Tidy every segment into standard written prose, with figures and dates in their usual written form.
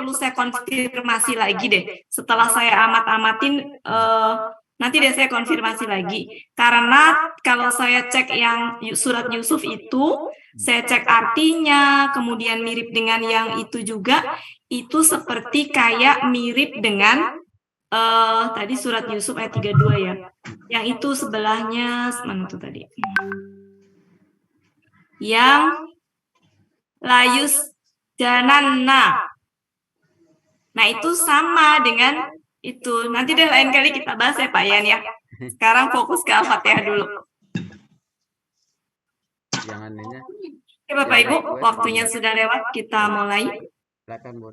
perlu saya konfirmasi lagi deh. Setelah saya amat-amatin, nanti deh saya konfirmasi lagi. Karena kalau saya cek yang surat Yusuf itu, saya cek artinya, kemudian mirip dengan yang itu juga, itu seperti kayak mirip dengan tadi surat Yusuf ayat 32 ya. Yang itu sebelahnya, mana tuh tadi? Yang layus jananna. Nah, itu sama dengan itu. Nanti deh lain kali kita bahas ya Pak Yan ya. Sekarang fokus ke Al-Fatihah dulu. Jangan nanya. Oke Bapak Ibu, waktunya sudah lewat, kita mulai.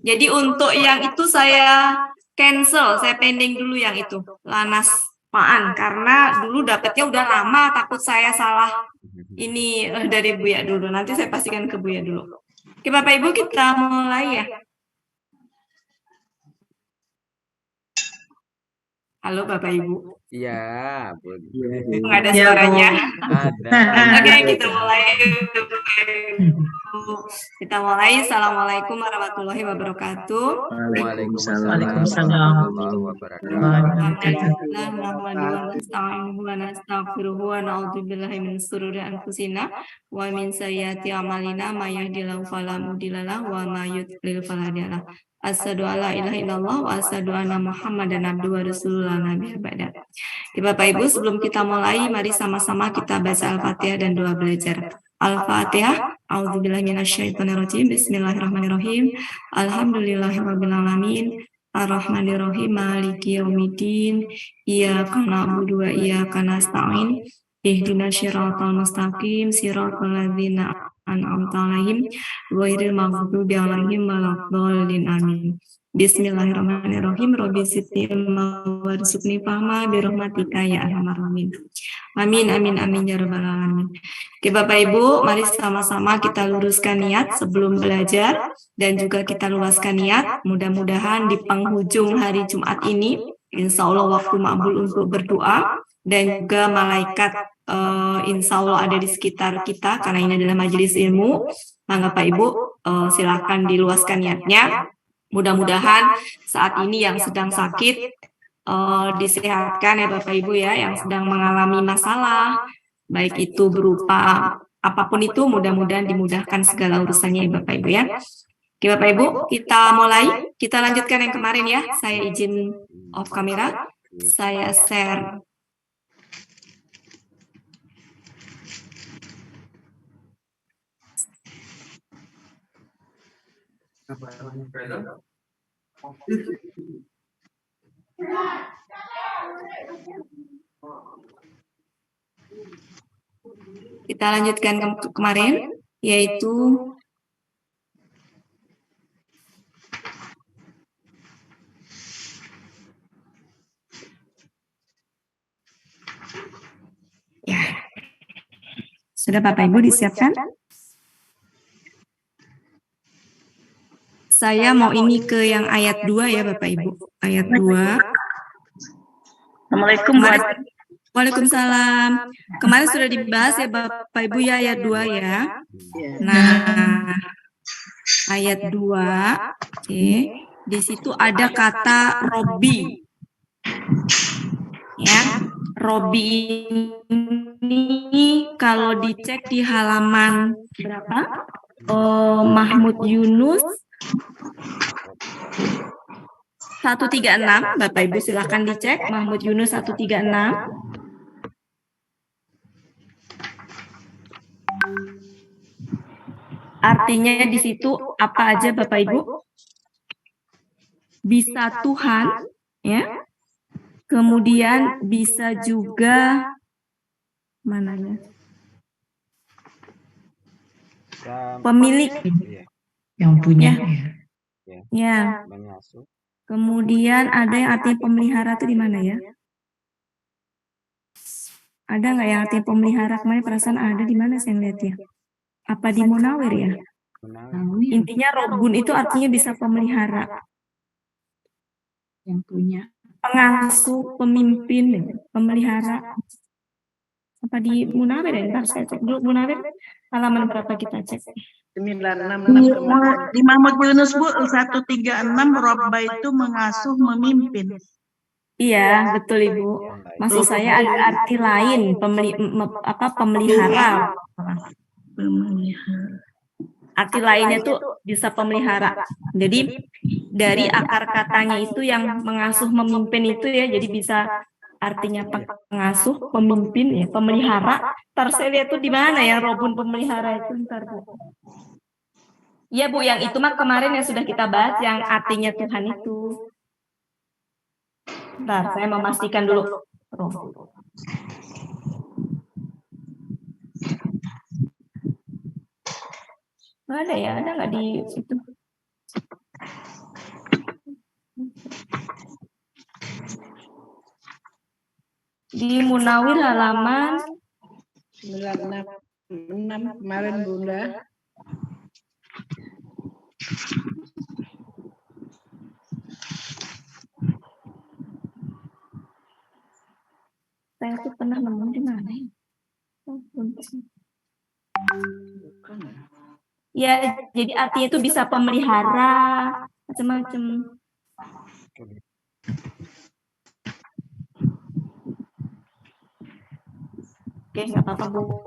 Jadi untuk yang itu saya cancel, saya pending dulu yang itu, Lanas Maan, karena dulu dapetnya udah lama, takut saya salah ini dari Buya dulu. Nanti saya pastikan ke Buya dulu. Oke Bapak Ibu, kita mulai ya. Halo Bapak Ibu. Iya, boleh. Nggak ada suaranya. Ada. Oke, kita mulai. Kita mulai. Assalamualaikum warahmatullahi wabarakatuh. Waalaikumsalam warahmatullahi wabarakatuh. Wa na'udzubillahi min syururi anfusina wa min sayyiati a'malina may yahdihillahu fala mudilla lahu wa may yudlil fala hadiya lahu. Asyhadu alla ilaha illallah wa asyhadu anna Muhammadan abduhu wa rasuluhu la nabiyya ba'da. Bapak Ibu, sebelum kita mulai, mari sama-sama kita baca Al-Fatihah dan doa belajar. Al-Fatihah. A'udzubillahi minasyaitonirrajim. Bismillahirrahmanirrahim. Alhamdulillahirabbil alamin. Ar-Rahmanirrahim. Maliki yaumiddin. Iyyaka na'budu wa iyyaka nasta'in. Ihdinas siratal mustaqim. Siratal ladzina an'amta 'alaihim ghairil maghdubi 'alaihim waladdallin. Amin. Bismillahirrahmanirrahim. Rabbi zidni ilma warzuqni fahma birahmatika ya arhamar rahimin. Amin amin amin ya rabbal alamin. Oke Bapak Ibu, mari sama-sama kita luruskan niat sebelum belajar dan juga kita luaskan niat. Mudah-mudahan di penghujung hari Jumat ini, insya Allah waktu makbul untuk berdoa dan juga malaikat insya Allah ada di sekitar kita karena ini adalah majelis ilmu. Maka Bapak Ibu silakan diluaskan niatnya. Mudah-mudahan saat ini yang sedang sakit disehatkan ya Bapak Ibu ya, yang sedang mengalami masalah, baik itu berupa apapun itu, mudah-mudahan dimudahkan segala urusannya ya Bapak Ibu ya. Oke Bapak Ibu, kita mulai, kita lanjutkan yang kemarin ya. Saya izin off kamera, saya share. Kita lanjutkan kemarin, yaitu ya. Sudah Bapak Ibu disiapkan? Saya mau ini ke yang ayat 2 ya Bapak Ibu. Ayat 2. Assalamualaikum. Waalaikumsalam. Kemarin sudah dibahas ya Bapak Ibu ya ayat 2 ya. Nah, ayat 2. Oke. Di situ ada kata Robi. Ya. Robi ini kalau dicek di halaman berapa? Mahmud Yunus 136, Bapak Ibu silakan dicek Mahmud Yunus 136. Artinya di situ apa aja Bapak Ibu? Bisa Tuhan, ya. Kemudian bisa juga mananya? Pemilik Yang punya. Ya. Kemudian ada yang artinya pemelihara itu di mana ya? Ada nggak yang artinya pemelihara? Kemarin perasaan ada di mana saya lihat ya? Apa di Munawir ya? Intinya Robun itu artinya bisa pemelihara. Yang punya. Pengasuh, pemimpin, pemelihara. Apa di Munawir ya? Ntar saya cek dulu Munawir. Halaman berapa kita cek? Di Muhammad Yunus Bu 136 Robba itu mengasuh memimpin. Iya, betul Ibu. Maksud saya ada arti lain, pemelihara. Arti lainnya tuh bisa pemelihara. Jadi dari akar katanya itu yang mengasuh memimpin itu ya, jadi bisa artinya pengasuh, pemimpin ya, pemelihara. Ntar saya lihat tuh di mana ya robun pemelihara itu, ntar Bu. Iya Bu, yang itu mah kemarin yang sudah kita bahas, yang artinya Tuhan itu. Ntar saya memastikan dulu. Nggak ada ya, ada nggak di situ? Di Munawir halaman 96 kemarin Bunda. Saya tuh pernah nemu di mana ya? Ya, jadi artinya itu bisa pemelihara, macam-macam. Oke, nggak apa-apa Bu.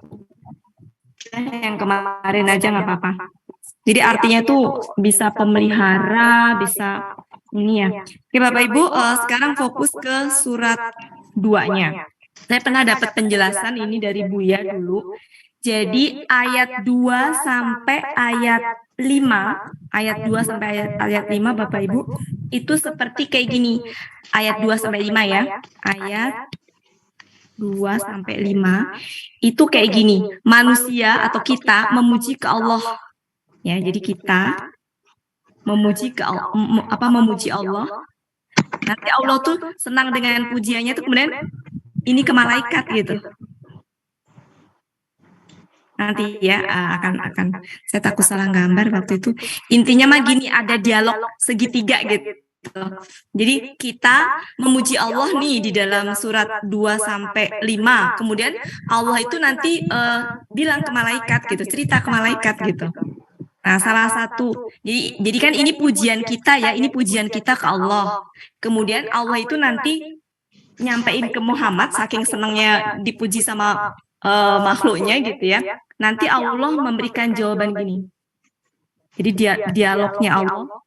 Yang kemarin aja nggak apa-apa. Jadi artinya tuh bisa pemelihara, bisa ini ya. Oke Bapak Ibu, sekarang fokus ke surat 2-nya. Saya pernah dapat penjelasan ini dari Buya dulu. Jadi ayat 2 sampai ayat 5, ayat 2 sampai ayat 5 Bapak Ibu, itu seperti kayak gini. Ayat 2 sampai 5 ya. Ayat 2 sampai 5 itu kayak gini. Manusia atau kita memuji ke Allah. Ya, jadi kita memuji ke memuji Allah. Nanti Allah tuh senang dengan pujiannya tuh kemudian ini ke malaikat gitu. Nanti ya akan saya takut salah gambar waktu itu. Intinya mah gini, ada dialog segitiga gitu. Jadi kita memuji Allah nih di dalam surat 2 sampai 5. Kemudian Allah itu nanti bilang ke malaikat gitu, cerita ke malaikat gitu. Nah, salah satu. Jadi kan ini pujian kita ya, ini pujian kita ke Allah. Kemudian Allah itu nanti nyampein ke Muhammad saking senangnya dipuji sama makhluknya gitu ya. Nanti Allah memberikan jawaban gini. Jadi dialognya Allah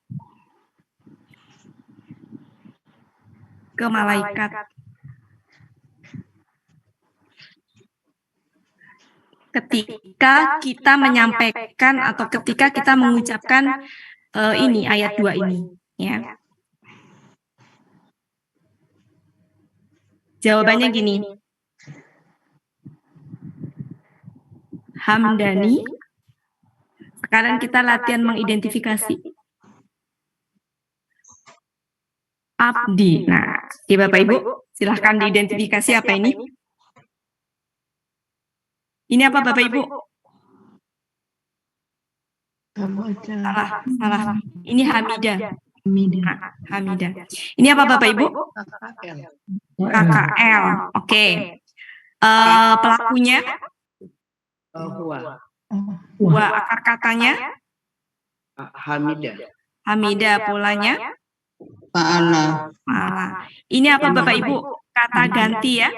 ke malaikat. Ketika kita menyampaikan atau ketika kita mengucapkan ini ayat 2 ini ya. Jawabannya gini. Hamdani. Sekarang kita latihan mengidentifikasi. Abdi. Nah, ya Bapak Ibu, silahkan diidentifikasi apa ini. Ini apa Bapak Ibu? Salah. Ini Hamidah. Nah, Hamidah. Ini apa Bapak Ibu? KKL. Oke. Pelakunya? Huwa. Akar katanya? Hamidah. Polanya? Fa'ala. Ini apa Bapak Ibu? Kata ganti ya?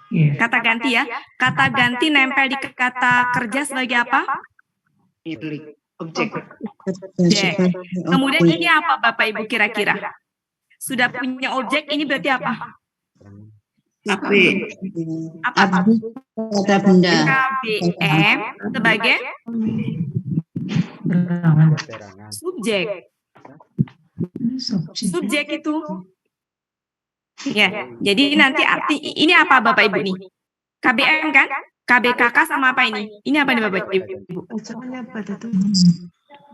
Kata ganti ya. Kata ganti nempel di kata kerja sebagai apa? Objek. Kemudian ini apa Bapak Ibu kira-kira? Sudah punya objek, ini berarti apa? Apa? Kata benda. KBM sebagai subjek. Subjek itu. Ya, jadi nanti arti ini apa Bapak Ibu nih? KBM kan? KBKK sama apa ini? Ini apa nih Bapak Ibu?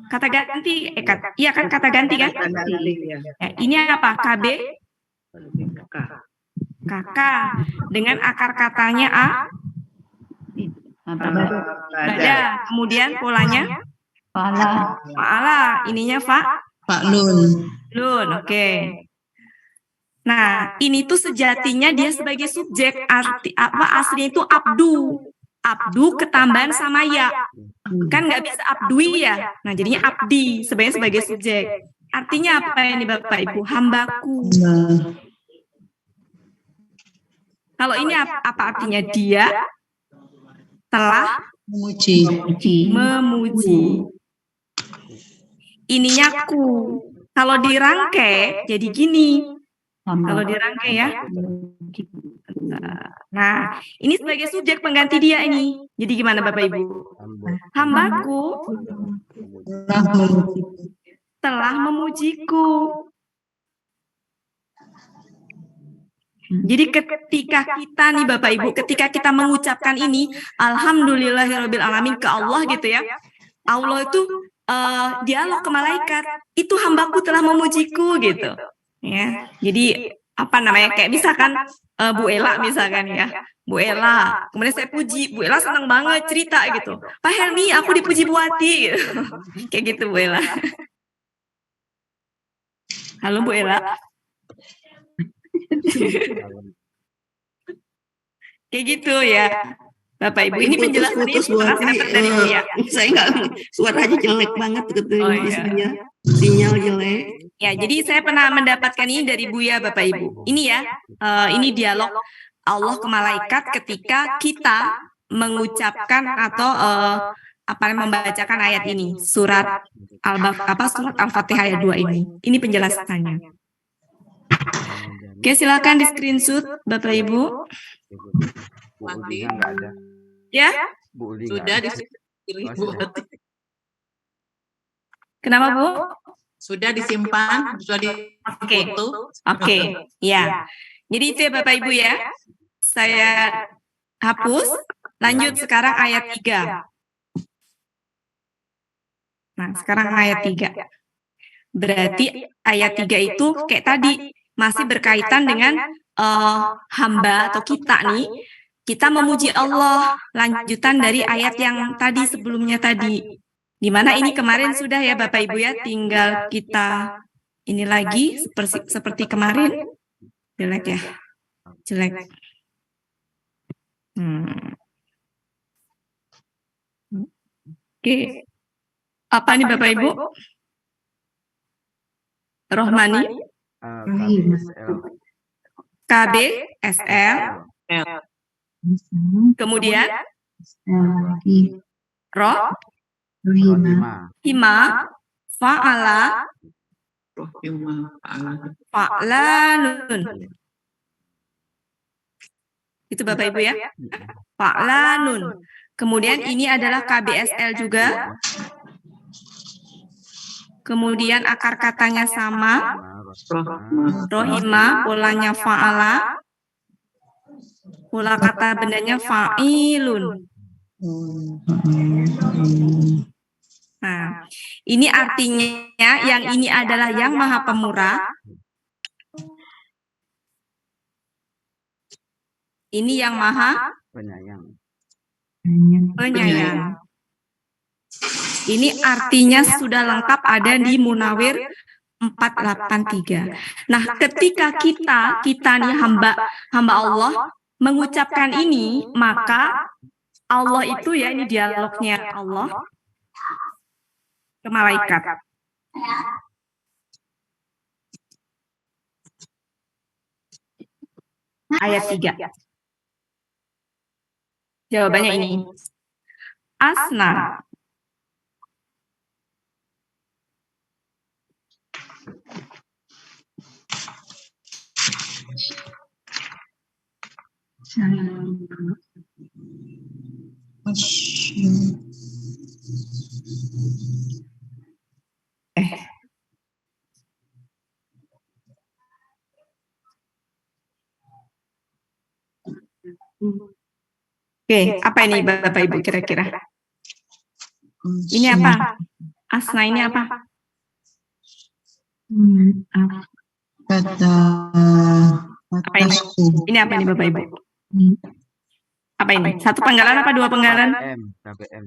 Kata ganti, iya kan kata ganti kan? Ya, ini apa? KB? KK. Dengan akar katanya A? Bada. Kemudian polanya? Fa'ala. Ininya Fa'lun. Lun, oke. Nah, ini tuh sejatinya dia sebagai subjek, arti apa aslinya itu abdu. abdu ketambahan sama ya. Kan nggak bisa abdui ya. Nah, jadinya abdi sebenarnya sebagai subjek. Artinya apa ini Bapak Ibu? Hambaku. Kalau ini apa artinya? Dia telah memuji. Ininya ku. Kalau dirangkai jadi gini. Kalau dirangkai ya. Nah, ini sebagai subjek pengganti dia ini. Jadi gimana Bapak Ibu? Hambaku telah memujiku. Jadi ketika kita nih Bapak Ibu, ketika kita mengucapkan ini, alhamdulillahirabbil alamin ke Allah gitu ya. Allah itu dialog ke malaikat, itu hambaku telah memujiku gitu. Ya. Jadi apa namanya? Kayak misalkan Bu Ela misalkan ya. Bu Ela, kemudian saya puji, Bu Ela senang banget cerita gitu. Pak Helmi, aku dipuji Bu Wati gitu. Kayak gitu Bu Ela. Halo Bu Ela. Kayak gitu ya Bapak Ibu. Ini penjelasan ini pernah saya dapat dari Bu ya. Saya nggak, suaranya jelek banget gitu. Oh, iya. Sinyal jelek. Ya, jadi saya pernah mendapatkan ini dari Buya Bapak Ibu. Ini ya, ini dialog Allah ke malaikat ketika kita mengucapkan atau membacakan ayat ini, surat Al-Fatihah ayat 2 ini. Ini penjelasannya. Oke, silakan di screenshot Bapak Ibu. Bu Uli nggak ada. Ya, Bu Uli Sudah nggak ada. dipilih, Oh, Bu. sudah. kenapa Bu? Sudah disimpan, sudah Oke. dipoto. Oke, ya. Jadi itu ya Bapak Ibu ya. Saya hapus. Lanjut sekarang ayat 3. Nah, sekarang ayat 3. Berarti ayat 3 itu kayak tadi masih berkaitan dengan hamba atau kita nih. Kita memuji Allah. Lanjutan dari ayat yang tadi sebelumnya tadi. Di mana ini kemarin sudah ya Bapak Ibu ya. Tinggal kita ini lagi seperti kemarin. Jelek ya. Jelek. Oke. Apa nih Bapak Ibu? Rohmani, KBSL, kemudian Hima, Fa'ala, Fa'lanun. Itu Bapak Ibu ya. Fa'lanun. Kemudian ini adalah KBSL juga. Kemudian akar katanya sama. Rohima, polanya fa'ala. Pola kata bendanya fa'ilun. Nah, ini artinya yang ini adalah yang maha pemurah. Ini yang maha Penyayang. penyayang. Ini artinya sudah lengkap ada di Munawir 483. Nah, ketika kita nih hamba Allah mengucapkan ini, maka Allah itu ya ini dialognya Allah ke malaikat. Ayat 3. Jawabannya ini. Asna. Oke, apa ini Bapak Ibu kira-kira? Ini apa? Asna ini apa? Kata Apa ini? Ini apa ini Bapak Ibu? Apa ini? Satu penggalan apa dua penggalan? KBM.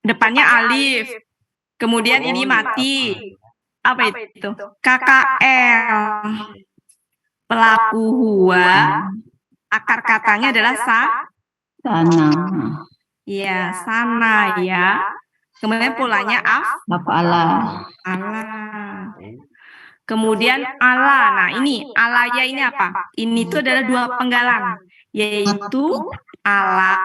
Depannya alif. Kemudian ini mati. Apa itu? KKL. Pelaku huwa. Akar katanya adalah Sana. Ya, sana ya. Kemudian polanya Af'ala. ala. Kemudian ala. Nah, ini alaya ini apa? Ini tuh adalah dua penggalan, yaitu ala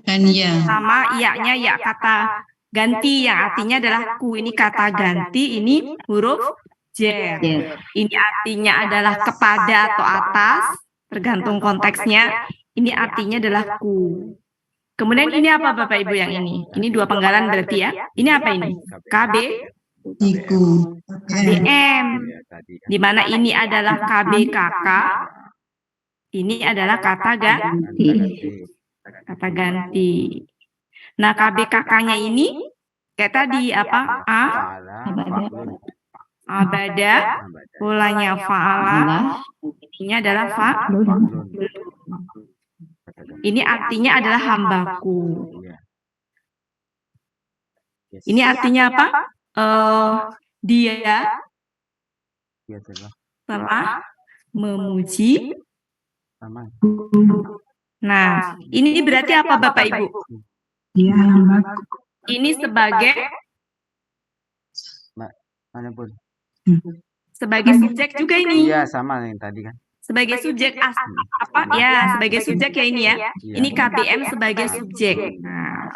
Dan ya. sama iya-nya ya kata ganti yang artinya adalah ku. Ini kata ganti, ini huruf jer. Ya. Ini artinya adalah kepada atau atas, tergantung konteksnya. Ini artinya adalah ku. Kemudian ini apa Bapak Ibu yang ini? Ini dua penggalan berarti ya. Ini apa ini? KB, Iku. KBM. Ya, tadi. Di mana ini adalah KBKK. Ini adalah kata kata ganti. Nah, KBKK-nya ini kayak tadi apa? Abada, polanya fa'ala, ini adalah ini artinya adalah hambaku. Ini artinya apa? Dia telah memuji. Nah, ini berarti apa Bapak Ibu? Ya, hambaku. Ini sebagai sebagai subjek juga ini. Iya, sama yang tadi kan. Sebagai subjek apa? Ya, sebagai subjek ya ini ya. Ini KBM sebagai subjek. Nah,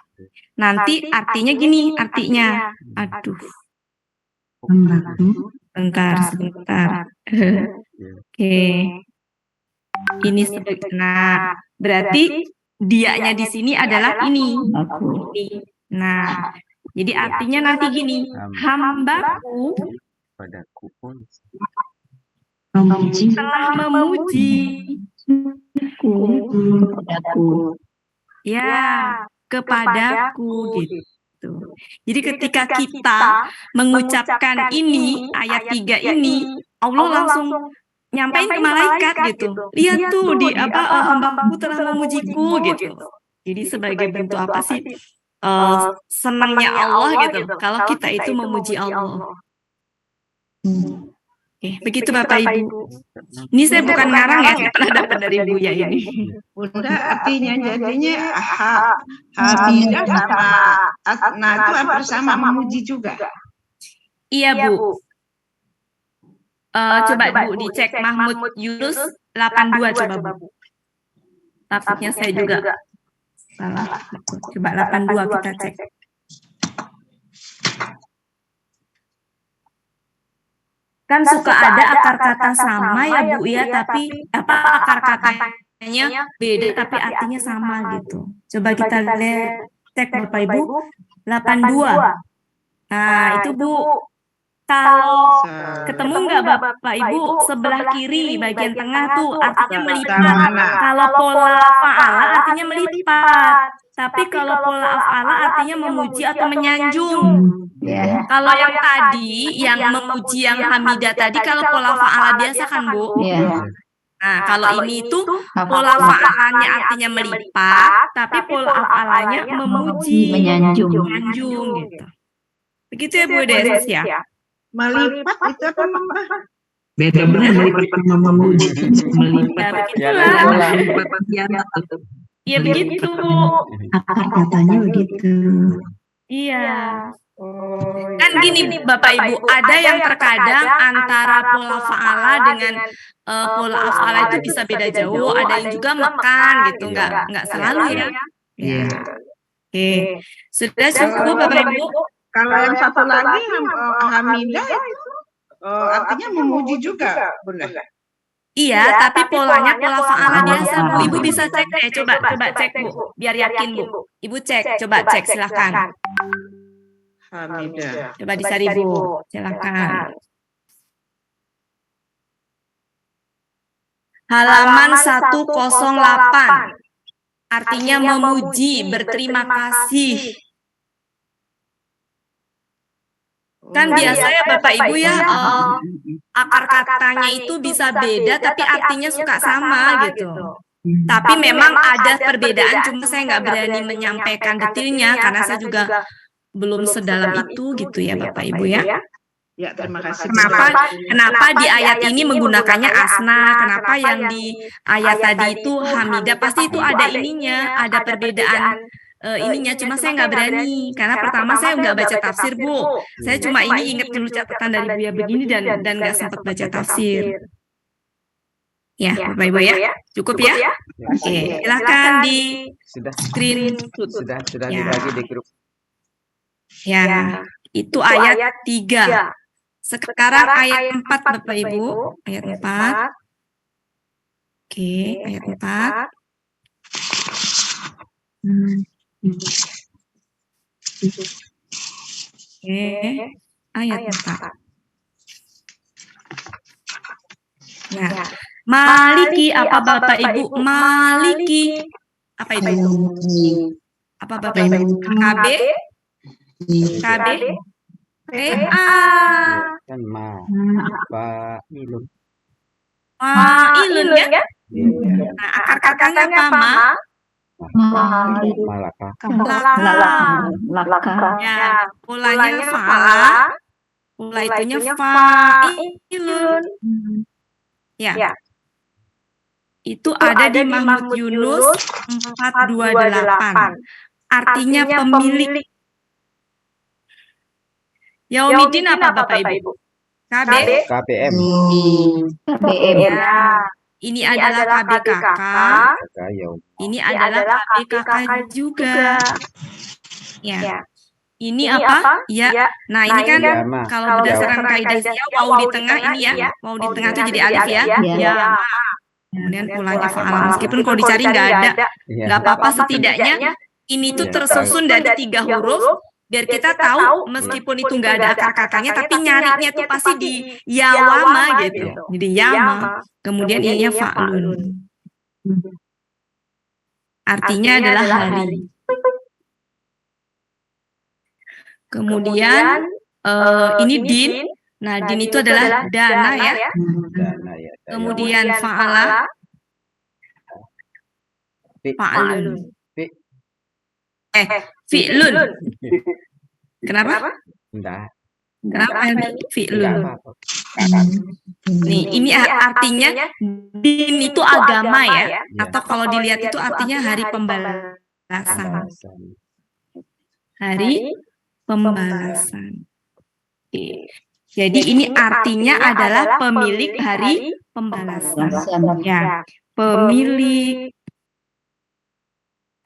nanti artinya gini, artinya. Aduh. Hambaku. Sebentar. Oke. Ini sebagai, nah, berarti dianya di sini adalah ini. Nah, jadi artinya nanti gini, hambaku Padaku pun Memuji. telah memuji. Kepadaku. Ya, kepadaku gitu. Jadi ketika kita mengucapkan ini, ayat 3 ini, Allah langsung nyampein ke malaikat gitu. Lihat tuh di apa hambaku telah memujiku gitu. Jadi sebagai bentuk apa sih? Senangnya Allah gitu. Kalau kita itu memuji Allah. Oke, begitu Bapak Ibu. Ini saya bukan ngarang ya, saya pernah dapat dari Buya ini. Bunda artinya jadinya hamidah sama asna itu hampir sama memuji juga. Iya Bu. Coba Bu dicek Mahmud Yunus 82 coba Bu. Takutnya saya juga salah. Coba 82 kita cek. Kan suka ada akar kata sama ya Bu ya, tapi apa akar katanya beda tapi artinya sama gitu. Coba kita lihat cek Bapak Ibu 82. Nah, itu Bu. Kalau ketemu nggak Bapak Ibu sebelah kiri bagian tengah tuh artinya melipat. Kalau pola fa'ala artinya melipat. Tapi kalau pola af'ala artinya memuji atau menyanjung. Ya. Kalau yang tadi yang memuji yang hamidah tadi kalau pola fa'ala biasa kan Bu. Ya. Nah, kalau ini tuh pola fa'alanya artinya melipat, tapi pola af'alanya memuji, Menyanjung. menyanjung gitu. Begitu ya Bu Des ya. Melipat itu apa Mbak? Beda benar melipat sama memuji. Ya Melipat. begitulah. Melipat pengkhianat. Ya begitu Bu. Akar katanya begitu. Iya. Kan gini Bapak Ibu, ada yang terkadang antara pola fa'ala dengan pola af'ala itu bisa beda jauh, ada yang juga makan gitu, nggak selalu ya. Iya. Oke. Sudah cukup Bapak Ibu? Kalau yang satu lagi hamidah itu artinya memuji juga, Bunda. Iya, tapi polanya pola fa'ala biasa Bu. Ibu bisa cek deh, coba cek Bu, biar yakin Bu. Ibu cek, coba cek silakan. Hamidah. Coba dicari Bu, silakan. Halaman 108. Artinya memuji, berterima kasih. Kan biasanya Bapak Ibu ya akar katanya itu bisa beda tapi artinya suka sama gitu. Tapi memang ada perbedaan, cuma saya nggak berani menyampaikan detailnya karena saya juga belum sedalam itu gitu ya Bapak Ibu ya. Ya, terima kasih. Bu. Kenapa di ayat ini menggunakannya asna? Kenapa yang di ayat tadi itu hamidah? Pasti itu ada ininya, ada perbedaan ininya. Cuma saya nggak berani karena pertama saya nggak baca tafsir, Bu. Saya cuma ini ingat dulu catatan dari Buya begini dan nggak sempat baca tafsir. Ya, Bapak Ibu ya, cukup ya. Oke, silakan di Sudah, screenshot. sudah Ya. dibagi di grup. Ya, itu ayat 3. Sekarang ayat 4 Bapak Ibu, ayat 4. Oke, ayat 4. Oke, ayat 4. Ya. Maliki apa Bapak Ibu? Maliki. Apa itu? Apa Bapak Ibu? KB? KB? Kan fa'ilun. Fa'ilun ya? Iya. Nah, akar katanya apa, Ma? Malaka. Laka. Ya, polanya fa'ala, pola itunya fa'ilun. Ya. Itu ada di Mahmud Yunus 428. Artinya pemilik. Yaumidin apa Bapak Ibu? KB? KPM. KBM. Ya. Ini adalah KBKK. Yaum. Ini adalah KBKK juga. Ya. Ini apa? Ya. Nah, ini kan Yama. kalau berdasarkan kaidah siyah, waw di tengah ini ya. Waw di tengah itu jadi alif ya. Ya. Kemudian polanya fa'ala. Meskipun kalau dicari nggak ada, Iya. nggak apa-apa, setidaknya ini tuh Iya, tersusun dari 3 huruf. Biar kita tahu meskipun itu nggak ada akar kakaknya, tapi nyarinya tuh pasti di yawama gitu. Jadi yama. Kemudian ininya fa'lun. Artinya adalah hari. Kemudian ini din. Nah, din itu adalah dana ya. Dana ya. Kemudian fa'ala, fa'lun. Fi'lun. Kenapa? Enggak. Kenapa Enggak fi'lun? apa-apa. Nih, ini artinya din itu agama ya. Iya. Atau kalau dilihat itu artinya hari pembalasan. Pembalasan. Hari pembalasan. Oke. Jadi ini artinya adalah pemilik hari pembalasan. Ya, pemilik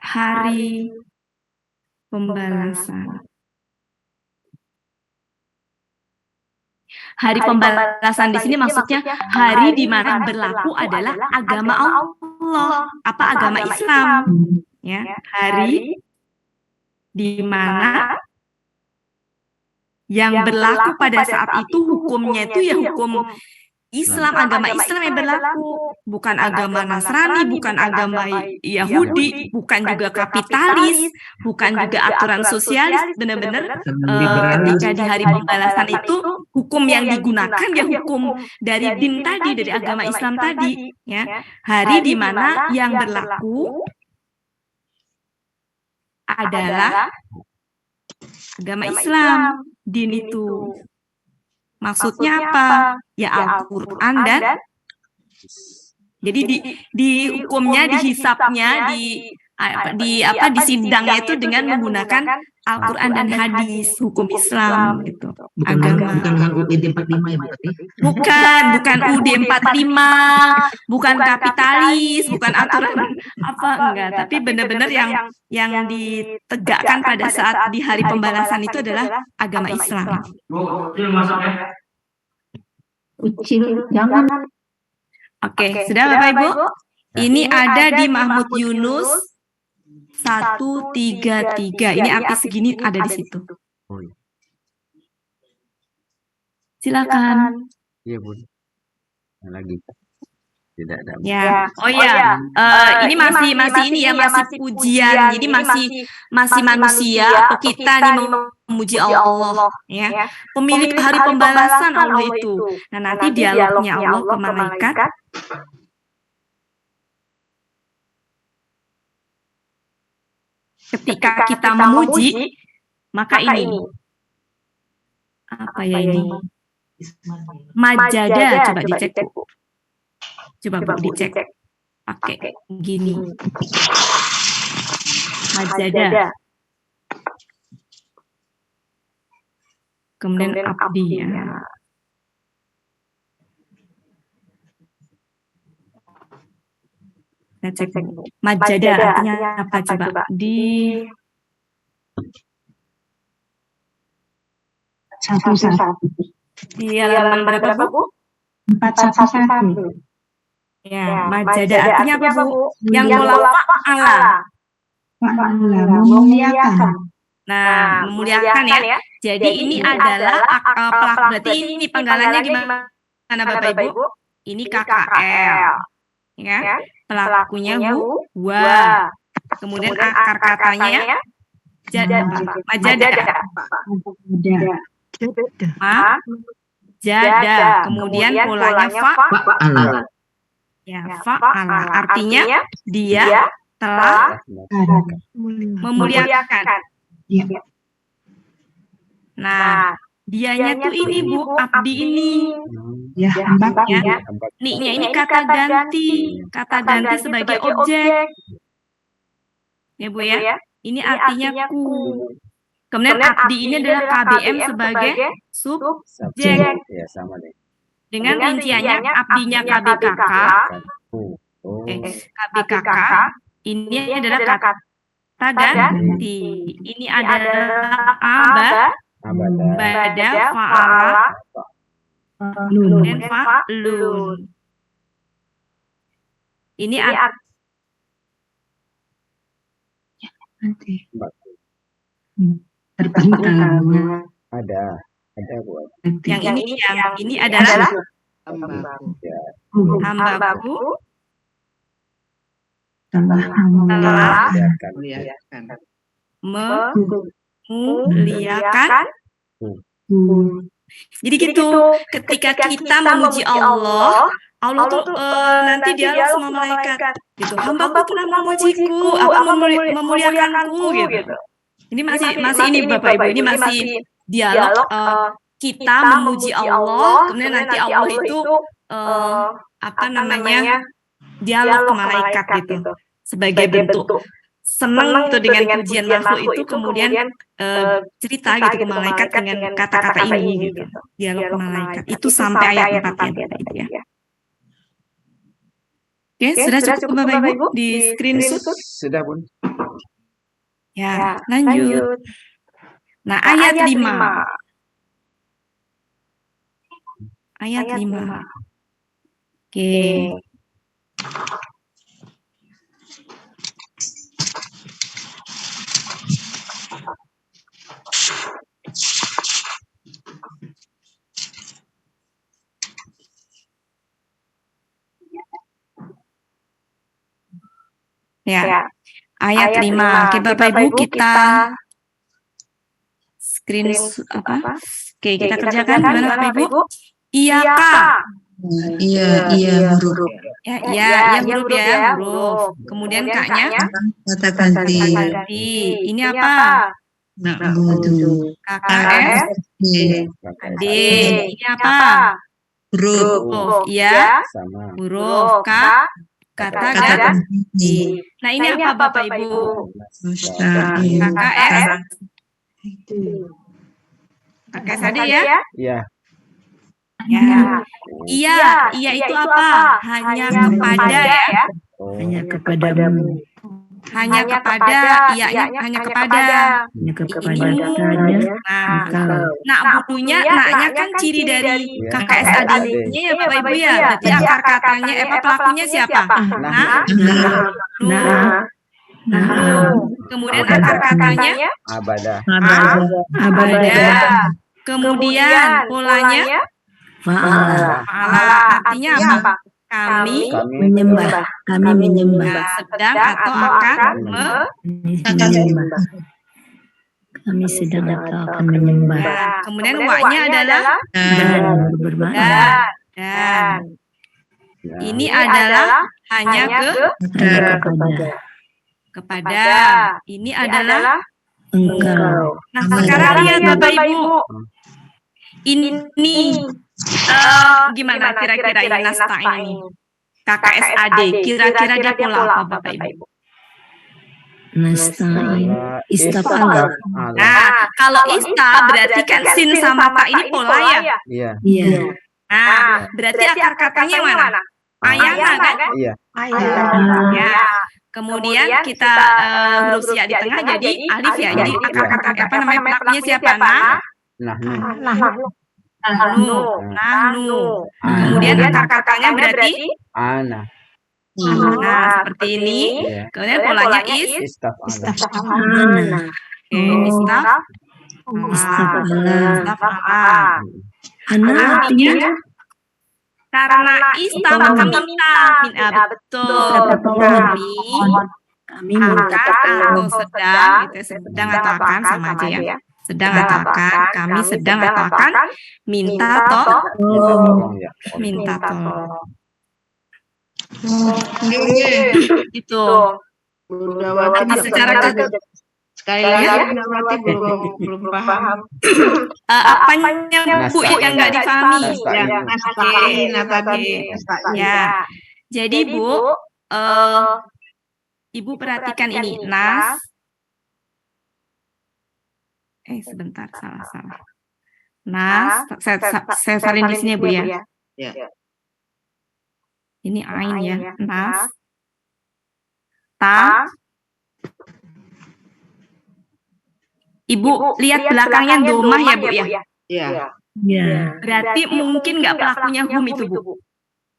hari pembalasan. Hari pembalasan di sini maksudnya hari di mana berlaku adalah agama Allah. Apa agama Islam? Ya, hari di mana yang berlaku pada saat itu hukumnya itu ya hukum Islam, agama Islam yang berlaku, bukan agama Nasrani, bukan agama Yahudi, bukan juga kapitalis, bukan juga aturan sosialis, benar-benar ketika di hari pembalasan itu hukum yang digunakan ya hukum dari din tadi, dari agama Islam tadi, ya. Hari di mana yang berlaku adalah agama Islam, din itu. Maksudnya apa? Ya Al-Quran dan jadi di hukumnya, di hisabnya, di sidangnya itu dengan menggunakan Al-Quran dan hadis, hukum Islam gitu. Agama. Bukan UUD 45 ya berarti? Bukan UUD 45, bukan kapitalis, bukan aturan apa enggak, tapi benar-benar yang ditegakkan pada saat di hari pembalasan itu adalah agama Islam. Ucil, jangan. Oke, sudah Bapak Ibu? Ini ada di Mahmud Yunus 133. Ini arti segini ada di situ. Oh, iya. Silakan. Iya, Bun. Lagi. Tidak ada. Ya. Oh ya. Ini masih ini ya, masih pujian. Jadi masih manusia atau kita nih memuji Allah ya. Pemilik hari pembalasan Allah itu. Nah, nanti dialognya Allah ke malaikat. Ketika kita memuji, maka ini apa ya ini? Majada, coba dicek Bu. Coba Bu dicek. Pakai gini. Majada. Kemudian abdi ya. Kita cek Bu. Majada artinya apa coba? Di satu. di halaman berapa Bu? 411. Ya, majada artinya apa Bu? Yang pola fa'ala. Fa'ala, memuliakan. Nah, memuliakan ya. Jadi ini adalah pelaku, berarti ini penggalannya gimana Bapak Ibu? Ini KKL. Ya. Pelakunya huwa. Kemudian akar katanya jada. Majada. Jada. Kemudian polanya Fa'ala. ya, fa'ala. Artinya dia telah memuliakan. Ya. Nah, dianya tuh ini Bu, abdi ini. Ya, hamba. Ya. Nih-nya ini kata ganti sebagai objek. Ya Bu ya. Ini artinya ku. Kemudian abdi ini adalah KBM sebagai subjek. Ya, sama deh. Dengan rinciannya abdinya KBKK. KBKK ini adalah kata ganti. Ini adalah bada, fa'ala, kemudian fa'lun. Ini Nanti. Terbentang. Ada Bu. yang ini adalah Ya. hambaku Telah Lihatkan. memuliakan. Jadi gitu, ketika kita memuji Allah tuh nanti dialog sama malaikat gitu. Hambaku telah memujiku, memuliakanku gitu. Ini masih ini Bapak Ibu, ini masih dialog kita memuji Allah, kemudian nanti Allah itu dialog ke malaikat gitu. Sebagai bentuk senang tuh dengan pujian makhluk itu, kemudian cerita gitu ke malaikat dengan kata-kata ini gitu. Dialog ke malaikat. Itu sampai ayat 4 ya Bapak Ibu ya. Oke, sudah cukup Bapak Ibu di screenshot? Sudah Bun. Ya, lanjut. Nah, ayat 5. Ayat 5. Oke. Ya. Ayat 5. Oke, Bapak Ibu kita screen Oke, kita kerjakan gimana Bapak Ibu? Iyaka. Iya, huruf. Ya, huruf ya, huruf. Kemudian K-nya Kata ganti. Ini apa? Na'budu. KKS D. Ini apa? Huruf. Iya, Sama. huruf K. Kata ganti. Nah, ini apa Bapak Ibu? Mustaqim. KKS. KKS tadi ya? Iya. Ya. Iya itu apa? Hanya kepada ya. Hanya kepadamu. Hanya kepada, iya hanya kepada. Hanya kepada Ini. Nah, bukunya, naknya kan ciri dari KKS tadinya ya Bapak Ibu ya. Berarti akar katanya, pelakunya siapa? Kemudian akar katanya Abada. abada. Kemudian polanya Fa'ala. artinya apa? Kami Menyembah. Kami menyembah. sedang atau akan Menyembah. Kami sedang atau akan menyembah. kemudian wa-nya adalah Dan bermakna dan. Ini adalah hanya kepada. Ini adalah engkau. Nah, sekarang lihat Bapak Ibu. Ini Gimana kira-kira ini Nasta'in ini? KKSAD, kira-kira dia pola apa Bapak Ibu? Nasta'in. Istafala. Nah, kalau ista berarti kan sin sama ta ini pola ya. Iya. Iya. Nah, berarti akar katanya yang mana? Ayana kan? Iya. Ya. Kemudian kita huruf sia di tengah jadi alif ya. Jadi akar kata apa namanya pelakunya siapa? Nahnu. Kemudian akar katanya berarti Ana. nah seperti ini. Iya. Kemudian polanya Istafala. istafala. Ana artinya Karena ista maka minta. Betul. Tapi kami minta akan atau sedang gitu, sedang atau akan sama aja ya. Sedang atau akan, kami sedang atau akan minta Tolong ya. minta tolong. Gitu. Bundawati Jadi secara sekali lagi Bundawati belum paham. apanya Bu yang nggak dipahami? Nasta'in. Nasta'in tadi. Ya. Jadi Bu, Ibu perhatikan ini sebentar, salah. Saya salin di sini ya Bu ya. Ya. Ini ain ya, ta. Ibu lihat belakangnya domah ya Bu ya. Iya. ya Berarti mungkin nggak pelakunya hum itu Bu.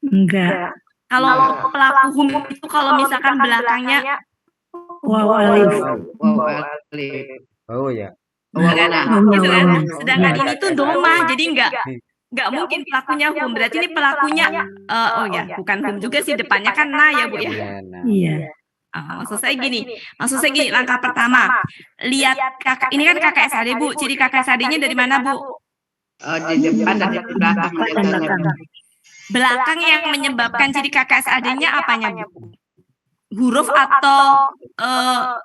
enggak Kalau pelaku hum itu kalau misalkan belakangnya waw alif Wow, alif. Oh ya. gitu kan. Sedangkan ini tuh domah, jadi nggak mungkin pelakunya hum. Berarti ini pelakunya bukan hum juga sih, depannya kan na ya Bu ya. Iya. Nah. iya Maksud saya gini, langkah pertama, lihat kakak, ini kan kakak SAD Bu, ciri kakak SAD-nya dari mana Bu? Di depan dan di belakang. Belakang yang menyebabkan ciri kakak SAD-nya apanya Bu? Huruf atau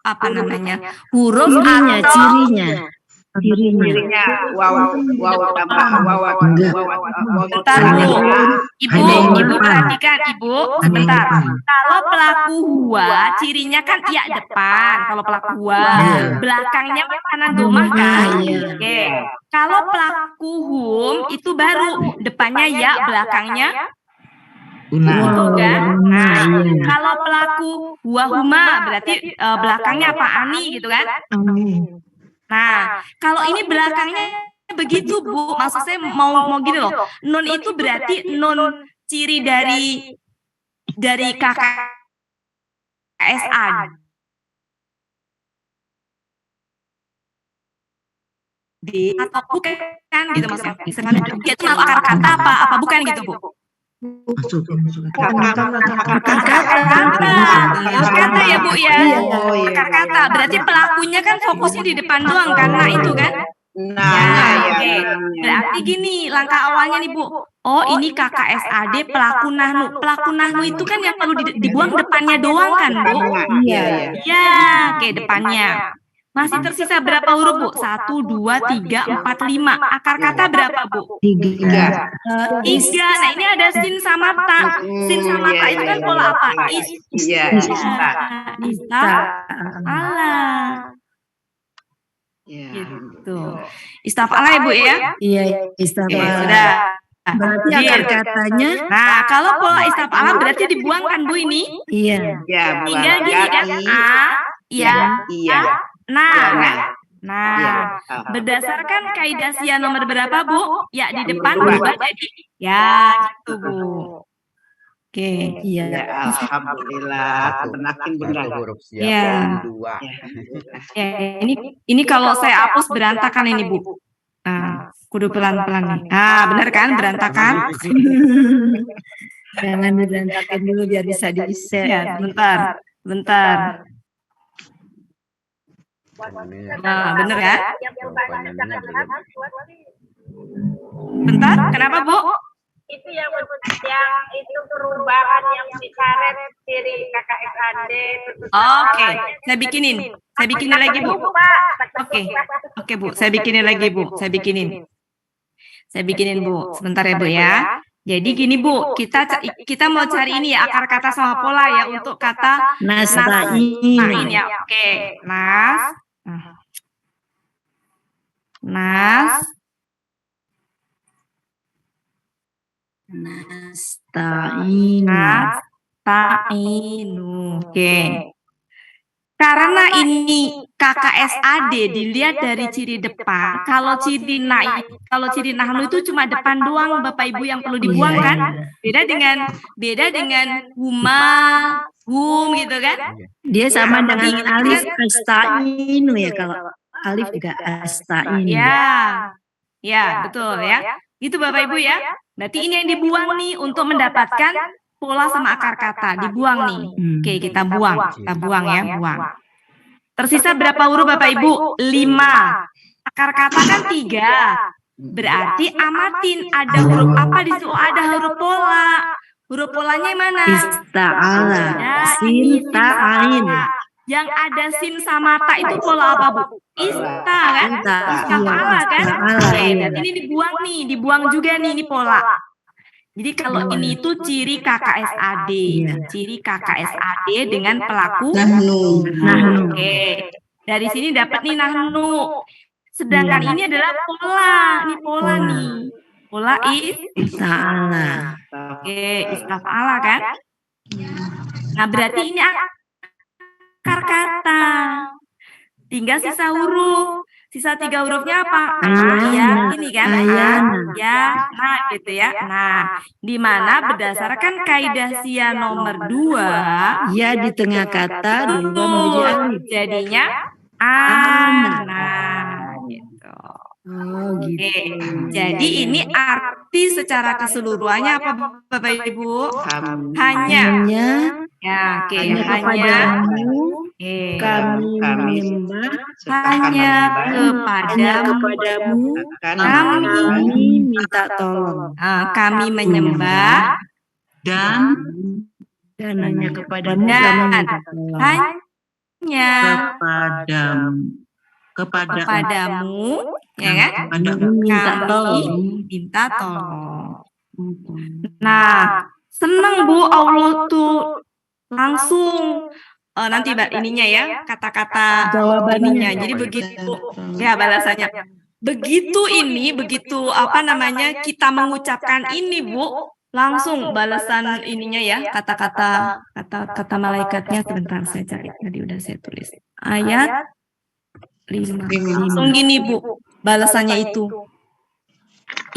apa namanya? Huruf cirinya atau cirinya Wow tambah wow. Bentar Bu, Ibu perhatikan Ibu, sebentar. Kalau pelaku huwa, cirinya kan iya depan. Kalau pelaku huwa, belakangnya kanan domah kan. Iya. Oke. Kalau pelaku hum itu baru depannya ya, belakangnya itu kan. Nah, kalau pelaku huwa huma berarti belakangnya apa ani gitu kan. Nah, kalau ini belakangnya begitu Bu, maksud saya mau gini loh. Nun itu berarti nun ciri dari KKSA. Atau bukan gitu maksudnya. Dia itu akar kata apa bukan gitu Bu? Akar kata ya Bu ya. Akar kata berarti pelakunya kan fokusnya di depan doang karena itu kan. Oke. Berarti gini langkah awalnya nih Bu. Oh ini KKSAD pelaku nahnu. Pelaku nahnu itu kan yang perlu dibuang depannya doang kan Bu? Iya. Ya, oke depannya. Masih tersisa berapa huruf Bu? 1, 2, 3, 4, 5. Akar kata berapa Bu? 3 3. Nah ini ada sin sama ta. Sin sama ta itu kan pola apa? Ista. Allah. Gitu. Istafala ya Bu ya? iya Oke, istafala sudah. berarti akar katanya Nah, kalau pola istafala berarti dibuang kan Bu ini? iya Tinggal gini kan? Iya. Nah, berdasarkan kaidah sia nomor berapa Bu? Ya di depan berubah jadi ya gitu Bu. Oke. iya Alhamdulillah, semakin benar. Huruf siap. Ya. 2. Ya, ini kalau saya hapus berantakan ini Bu. Nah, kudu pelan-pelan nih. Nah, benar kan berantakan? jangan diberantakan dulu biar bisa di-share Ya, bentar. Nah, bener kan? Bentar, kenapa Bu? Itu yang itu perubahan yang disaret ciri KKSAD. Oke, saya bikinin lagi Bu. Oke Bu, saya bikinin lagi Bu. Saya bikinin Bu, sebentar ya Bu ya. Jadi gini Bu, kita mau cari ini ya akar kata sama pola ya untuk kata nasta'in ya. Oke, nasta'inu. Oke. Karena ini KKSAD dilihat dari ciri depan. Kalau ciri nahnu itu cuma depan doang Bapak Ibu yang perlu dibuang kan? Beda dengan huma, hum gitu kan? Dia sama dengan alif asta'inu ya, kalau alif juga asta'inu. Ya, betul ya. Itu Bapak Ibu ya. Berarti ini yang dibuang nih untuk mendapatkan pola sama akar kata, dibuang nih. Oke, kita buang ya, buang. Tersisa berapa huruf Bapak Ibu? 5. Akar kata kan 3. Berarti amatin ada huruf apa di situ? Ada huruf pola. Huruf polanya yang mana? Ista'ala, sin ta'ain. Yang ada sin sama ta itu pola apa Bu? Ista kan? Ista'ala kan? Oke, berarti ini dibuang juga nih ini pola. Jadi kalau ini itu ciri KKSAD, ciri KKSAD dengan pelaku nahnu. Oke, dari sini dapat nih nahnu. Sedangkan ini adalah pola, ini pola nih, pola ista'ala. Oke, ista'ala kan? Nah berarti ini akar kata. Tinggal sisa huruf. Sisa 3 hurufnya apa? Ya, ini kan ya, nah gitu ya. Nah, di mana berdasarkan kaidah SIA nomor 2, ya di tengah kata berubah menjadi alif. Jadinya ana gitu. Oh gitu. Oke. Jadi ini arti secara keseluruhannya apa Bapak Ibu? Hanya kepadamu kami menyembah, hanya kepadamu kami minta tolong. Kami menyembah Dan hanya kepadamu kami minta tolong. hanya kepadamu ya kan? Minta tolong. Minta tolong. Nah, senang Bu Allah tuh langsung nanti ininya ya, kata-kata ininya. Jadi begitu ya balasannya. Begitu apa namanya kita mengucapkan ini Bu, langsung balasan ininya ya, kata malaikatnya. Sebentar saya cari, tadi udah saya tulis. Ayat 5. Langsung gini Bu, balasannya itu.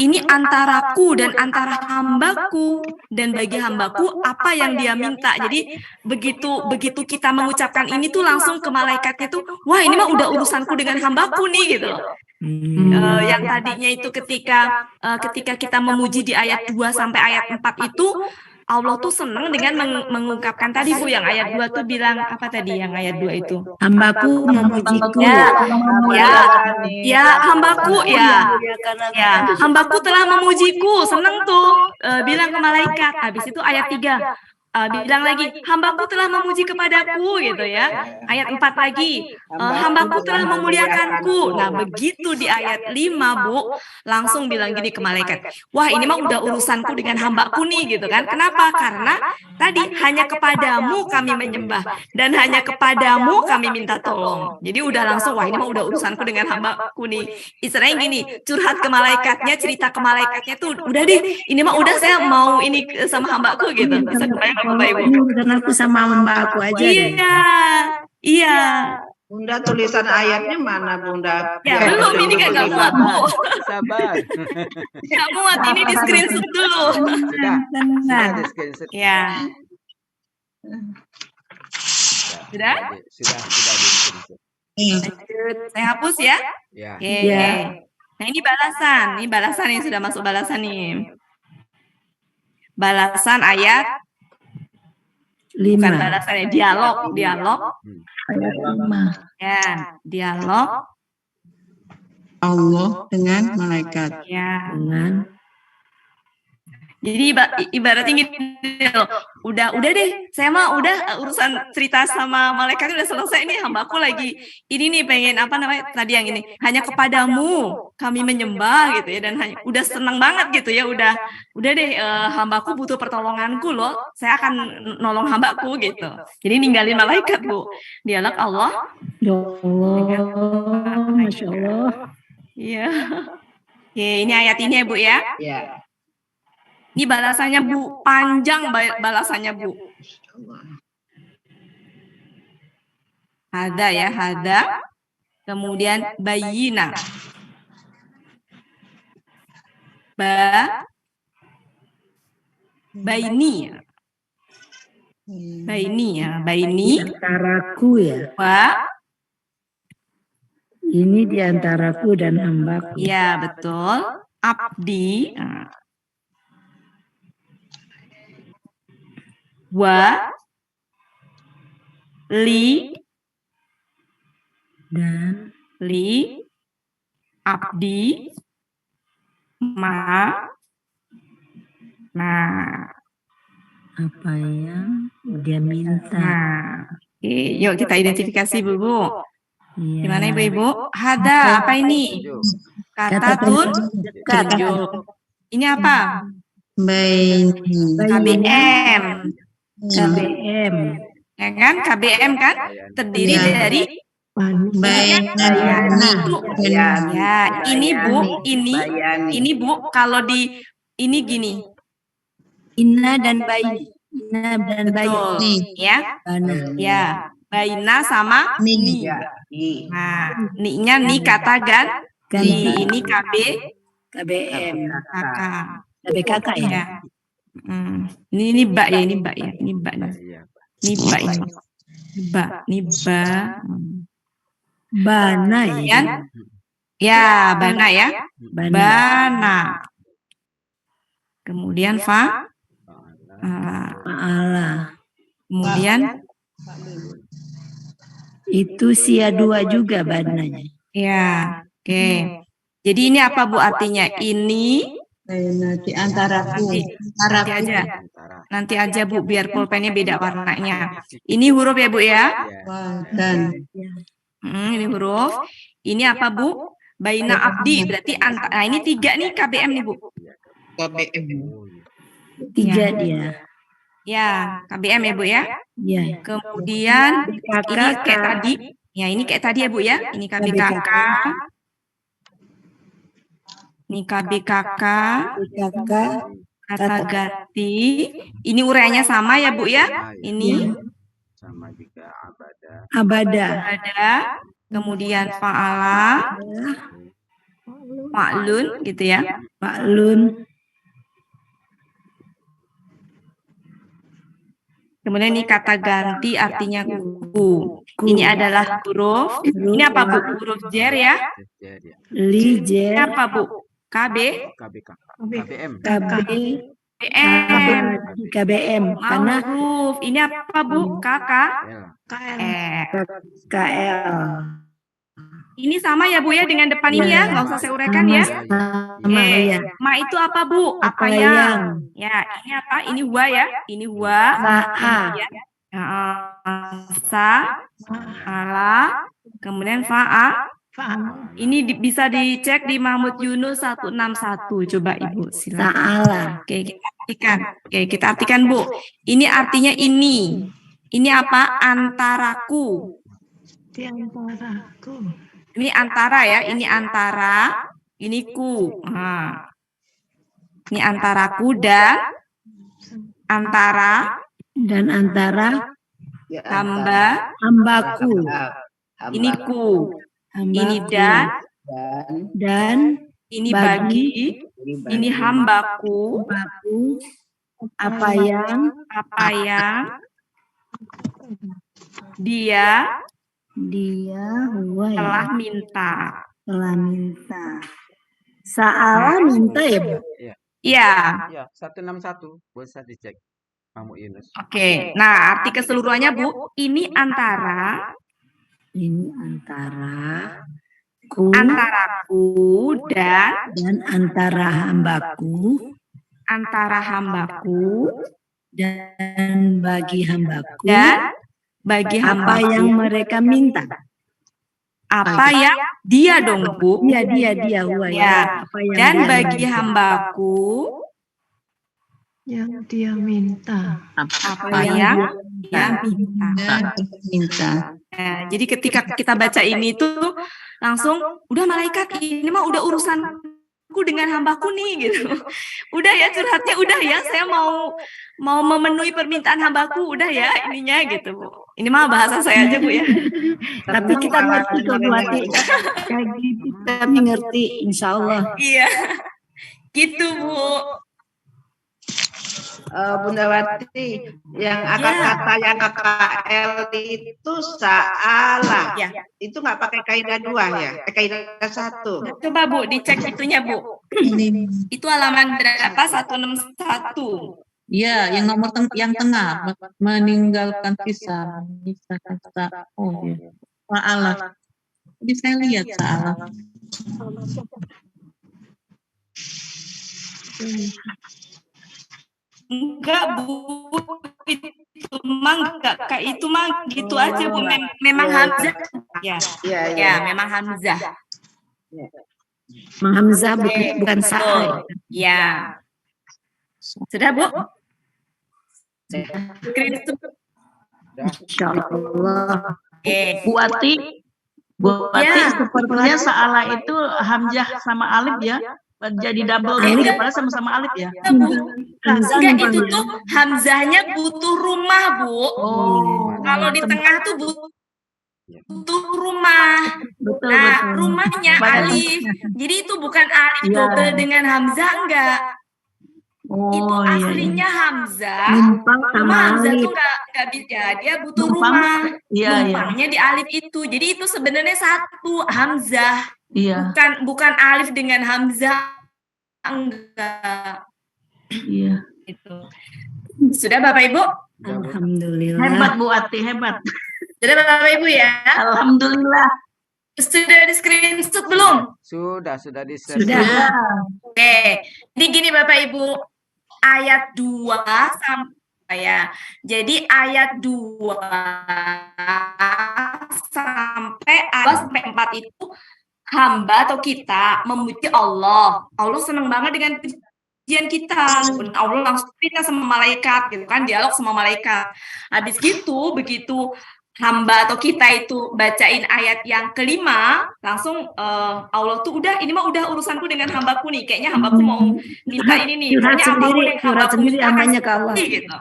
Ini antaraku dan antara hambaku, dan bagi hambaku apa yang dia minta. Jadi begitu kita mengucapkan ini tuh langsung ke malaikatnya tuh, wah ini mah udah urusanku dengan hambaku nih gitu. Yang tadinya itu ketika kita memuji di ayat 2 sampai ayat 4 itu, Allah tuh senang dengan mengungkapkan tadi Bu, yang ayat 2 tuh bilang apa tadi yang ayat 2 itu? Hambaku memujiku. Ya, hambaku hambaku telah memujiku, senang tuh bilang ke malaikat. Habis itu ayat 3 bilang lagi, hambaku telah memuji kepadaku gitu ya. Ayat 4 lagi, hambaku telah memuliakanku. Nah begitu di ayat 5 Bu, langsung bilang gini ke malaikat, wah ini mah udah urusanku dengan hambaku nih gitu kan. Kenapa? Karena tadi hanya kepadamu kami menyembah dan hanya kepadamu kami minta tolong. Jadi udah langsung, wah ini mah udah urusanku dengan hambaku nih. Istilahnya gini, curhat ke malaikatnya, cerita ke malaikatnya tuh, udah deh ini mah udah saya mau ini sama hambaku gitu. Bisa kebayang Bapak Ibu? Karena aku sama hamba aku aja. Iya. Bunda tulisan ayatnya mana Bunda? Ya belum, ini kagak muat Bu. Sabar. Nggak muat, ini di screenshot dulu. Sudah di screenshot. Ya. Sudah? Sudah di screenshot. Lanjut. Saya hapus ya. Ya. Oke. Nah ini balasan yang sudah masuk balasan nih. Balasan ayat 5. bukan balasannya, dialog. Ayat 5. Ya, dialog Allah dengan malaikat. ya. Dengan Jadi ibaratnya gini loh, udah deh, saya mah udah urusan cerita sama malaikat udah selesai nih, hambaku lagi ini nih pengen apa namanya tadi yang ini, hanya kepadamu kami menyembah gitu ya, dan udah senang banget gitu ya, udah deh hambaku butuh pertolonganku loh, saya akan nolong hambaku gitu. Jadi ninggalin malaikat Bu, dialog Allah. Ya Allah, Masya Allah. Iya. Oke, ini ayat ini ya Bu ya. Ya. Ini balasannya Bu, panjang balasannya Bu. Hada ya, hada. Kemudian bayina. Baini. Baini ya, baini. Antaraku ya. Ini di antaraku dan hambaku. Ya, betul. Abdi. Li Dan abdi ma. Nah, apa yang dia minta. Nah, yuk kita identifikasi Bu. Iya. Gimana Ibu? Hada, apa ini? Kata tunjuk. Ini apa? KBM. KBM. Ya kan? KBM kan? Terdiri dari ya, ini Bu, ini Bu, kalau di ini gini. Inna dan bayi. Inna dan bayi. Ya. Bana. Ya, baina sama ni. Nah, ni-nya ni kata ganti. Ini KBM. kakak. KBKK ya. Ini bak ya, ini bak ya, ini bak. Ini bak ini. Ini ba. Bana ya. Ya, bana ya. Bana. Bana. Kemudian fa. Fa'ala. Kemudian itu sia dua juga bananya. ya, oke. Jadi ini apa Bu artinya? Ini Nanti antaraku. nanti aja Bu, biar pulpennya beda warnanya. Ini huruf ya Bu ya? Dan Ini huruf. Ini apa Bu? Baina abdi, berarti nah ini 3 nih KBM nih Bu. KBM. 3 dia. Ya, KBM ya Bu ya? Ya. Kemudian ini kayak tadi. Ya, ini kayak tadi ya Bu ya? Ini KBKK. Ini KBKK. Kata ganti. Ini uraiannya sama ya Bu ya? Ini sama juga Abada. Kemudian fa'ala, fa'lun gitu ya. Fa'lun. Kemudian ini kata ganti artinya ku. Ini adalah huruf. Ini apa Bu? Huruf jer ya? Lijer. Ini apa Bu? KBM. KBM. Karena huruf. Ini apa Bu? KL. Ini sama ya Bu ya dengan depan ini ya, nggak usah saya uraikan ya. Sama ya. Ma itu apa Bu? Apa yang? Ya, ini apa? Ini wa ya. Ini wa. Ala. Kemudian fa'a. Ini bisa dicek di Mahmud Yunus 161. Coba Ibu silakan. Ta'ala. Oke, kita artikan. Oke, kita artikan Bu. Ini artinya ini. Ini apa? Antaraku. Ini antara ya, ini antara, ini ku. Nah. Ini antaraku dan antara hambaku. Ini ku. Ini dan ini bagi, ini hambaku. Apa yang dia telah minta. Sa'ala minta ya Bu? Iya. Ya, 161 bisa dicek. Mahmud Yunus. Oke. Nah, arti keseluruhannya Bu, ini antaraku Antaraku dan antara hambaku. antara hambaku dan bagi hambaku dan bagi apa yang hambaku mereka minta. apa yang dia dong Bu. Dia huwa Ya. ya. Apa yang Dan dia bagi minta. hambaku yang dia minta. apa yang dia minta. Nah, jadi ketika kita baca ini tuh langsung udah malaikat ini mah udah urusanku dengan hambaku nih gitu. Udah ya curhatnya udah ya saya mau memenuhi permintaan hambaku udah ya ininya gitu Bu. Ini mah bahasa saya aja Bu ya. Tapi kita ngerti kok Bu Ati. Kayak gitu kami ngerti insya Allah. Iya. Gitu Bu. Bunda Wati, yang kata yang KKL itu salah. Ya. Itu nggak pakai kaidah 2 ya? Kaidah 1. Coba Bu dicek itunya Bu. Itu halaman berapa? 161. Iya, yang nomor yang tengah meninggalkan sisa kata Allah. Jadi saya lihat salah. Enggak Bu, itu mah enggak kayak itu mah gitu aja Bu. Memang Hamzah. Ya, memang Hamzah. Hamzah bukan sa'a. Ya. Sudah Bu? Screenshot. Insya Allah. Bu Ati, sepertinya salah itu hamzah sama alif ya. Jadi double gitu ya, padahal sama-sama alif ya. Enggak, itu tuh hamzahnya butuh rumah Bu. Kalau di tengah tuh butuh rumah. Nah, rumahnya alif. Jadi itu bukan alif double dengan hamzah enggak. Itu aslinya hamzah. Cuma hamzah tuh enggak bisa, dia butuh rumah. Numpangnya di alif itu. Jadi itu sebenarnya satu hamzah. Bukan alif dengan hamzah. Enggak. Iya. Itu. Sudah Bapak Ibu? Alhamdulillah. Hebat Bu Ati, hebat. Sudah Bapak Ibu ya? Alhamdulillah. Sudah di screenshot belum? Sudah di-share. Sudah. Oke. Jadi gini Bapak Ibu, ayat 2 sampai ya. Jadi ayat 2 sampai 4 itu hamba atau kita memuji Allah. Allah senang banget dengan pujian kita. Allah langsung cerita sama malaikat gitu kan, dialog sama malaikat. Habis gitu, begitu hamba atau kita itu bacain ayat yang kelima, langsung Allah tuh ini mah udah urusanku dengan hambaku nih. Kayaknya hambaku mau minta ini nih. Curhat sendiri amannya ke Allah. Gitu.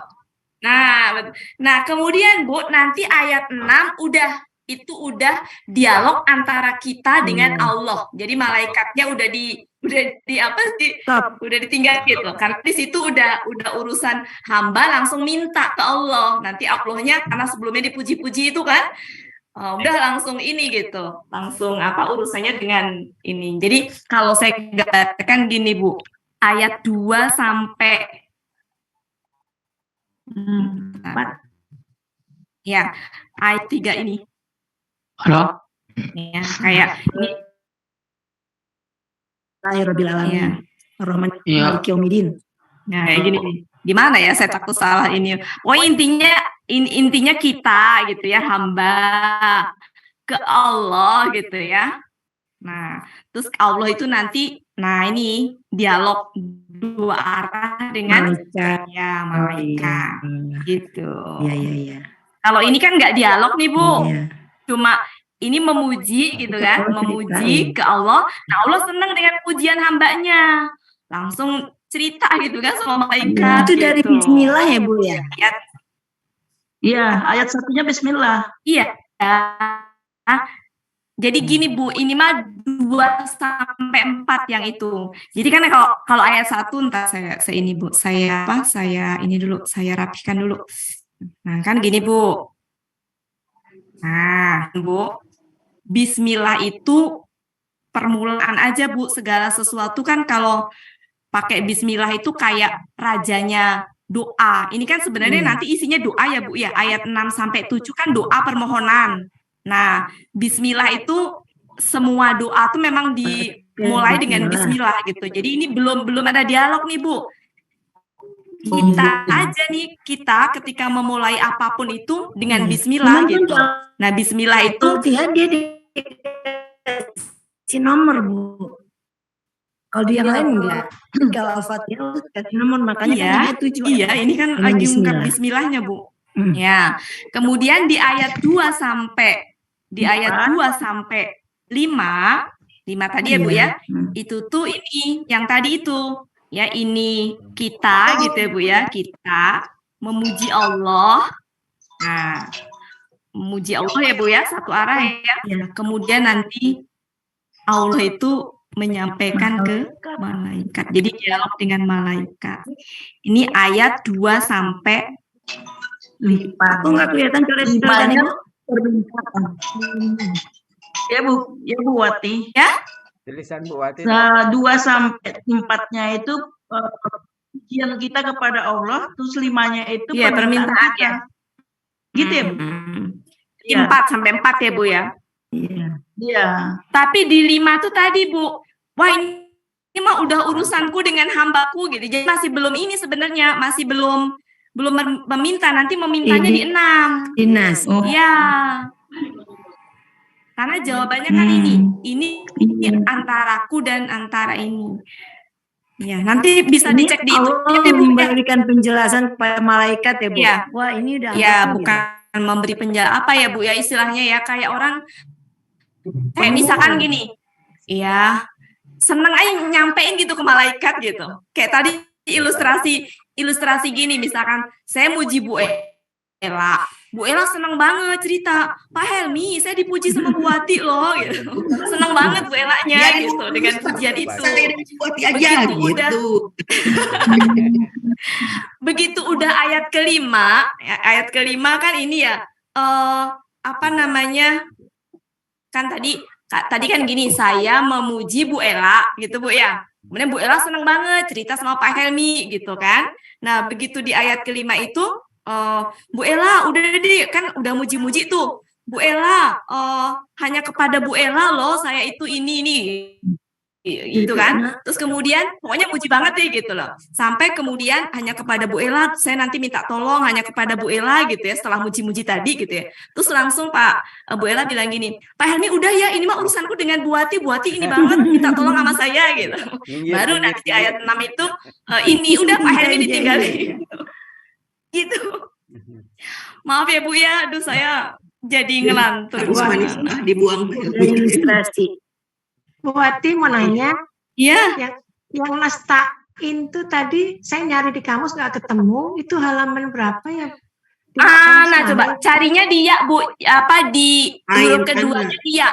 Nah, kemudian Bu, nanti ayat 6 udah dialog antara kita dengan Allah. Jadi malaikatnya udah ditinggal gitu. Karena di situ udah urusan hamba langsung minta ke Allah. Nanti Allahnya karena sebelumnya dipuji-puji itu kan, udah langsung ini gitu. Langsung urusannya dengan ini. Jadi kalau saya katakan gini Bu, ayat 2 sampai 4. Ya, ayat 3 ini. Halo. Ya, kayak ini. Rabbil alamin. Ar-Rahman Maliki yaumiddin. Nah, kayak gini nih. Gimana ya saya takut salah ini. Intinya kita gitu ya, hamba ke Allah gitu ya. Nah, terus Allah itu nanti ini dialog 2 arah dengan malaikat. Gitu. Iya. Kalau ini kan nggak dialog nih Bu. Cuma ini memuji gitu kan, memuji ke Allah. Nah, Allah senang dengan pujian hambanya. Langsung cerita gitu kan sama malaikat. Itu dari bismillah ya Bu ya? Iya, ayat 1-nya bismillah. Iya. Jadi gini Bu, ini mah 2 sampai 4 yang itu. Jadi kan kalau ayat 1 entar saya ini Bu, saya ini dulu, saya rapihkan dulu. Nah, kan gini Bu. Nah, Bu, bismillah itu permulaan aja Bu, segala sesuatu kan kalau pakai bismillah itu kayak rajanya doa. Ini kan sebenarnya nanti isinya doa ya Bu ya, ayat 6 sampai 7 kan doa permohonan. Nah, bismillah itu semua doa tuh memang dimulai dengan bismillah gitu. Jadi ini belum ada dialog nih Bu. Kita aja nih, kita ketika memulai apapun itu dengan bismillah Cuman kan gitu. Nah, bismillah itu Al-Fatihah dia dikasih nomor, Bu. Kalau di yang lain enggak. Kalau Al-Fatihah dikasih nomor, makanya iya, kan ada 7 iya, ini kan dengan lagi ungkap bismillah. bismillahnya, Bu. Hmm. Ya. Kemudian di ayat 2 sampai 5 tadi ya, Bu ya. Itu tuh ini yang tadi itu. Ya, ini kita gitu ya, Bu ya. Kita memuji Allah. Nah, memuji Allah ya, Bu ya, satu arah ya. Kemudian nanti Allah itu menyampaikan ke malaikat. Jadi dialog dengan malaikat. Ini ayat 2 sampai 5. Kok nggak kelihatan coret-coretan Ibu? Ya Bu Wati. ya. Tulisan Bu Wati. 2 sampai 4-nya itu pujian kita kepada Allah, terus 5-nya itu Iya, permintaan kita. ya. Gitu ya, Bu? Iya. 4 sampai 4 ya, Bu ya. Iya. Tapi di 5 tuh tadi, Bu. Wah, ini mah udah urusanku dengan hambaku gitu. Jadi masih belum ini sebenarnya, masih belum meminta, nanti memintanya di 6. Dinas. Iya. Karena jawabannya kan ini antaraku dan antara ini. Ya, nanti bisa Ini dicek di itu. Allah memberikan penjelasan kepada malaikat ya, Bu. Iya. Wah, ini udah Ya, hambaku, bukan memberi penjelasan apa ya, Bu ya, istilahnya ya, kayak orang kayak misalkan gini. Iya. Seneng aja nyampein gitu ke malaikat gitu. Kayak tadi ilustrasi gini, misalkan saya muji Bu Ella. Bu Ella seneng banget cerita, Pak Helmi, saya dipuji sama Bu Wati loh, gitu. Seneng banget Bu Ellanya gitu dengan pujian itu. Begitu udah ayat kelima kan ini ya, apa namanya? Kan tadi kan gini, saya memuji Bu Ella gitu, Bu ya. Kemudian Bu Ella seneng banget cerita sama Pak Helmi gitu kan. Nah, begitu di ayat kelima itu Bu Ella udah deh, kan udah muji-muji tuh. Bu Ella, hanya kepada Bu Ella loh saya itu ini gitu kan. Terus kemudian pokoknya muji banget deh gitu loh. Sampai kemudian hanya kepada Bu Ella, saya nanti minta tolong hanya kepada Bu Ella gitu ya, setelah muji-muji tadi gitu ya. Terus langsung Bu Ella bilang gini, Pak Helmi udah ya, ini mah urusanku dengan Bu Wati ini banget, minta tolong sama saya gitu. Baru nanti di ayat 6 itu ini udah Pak Helmi ditinggalin. Gitu. Maaf ya Bu ya, aduh saya jadi ngelantur. Dibuang. ilustrasi. Bu Wati mau nanya, Iya. yang nasta'in tuh tadi saya nyari di kamus nggak ketemu, itu halaman berapa ya? Nah coba carinya dia Bu, apa di huruf keduanya dia.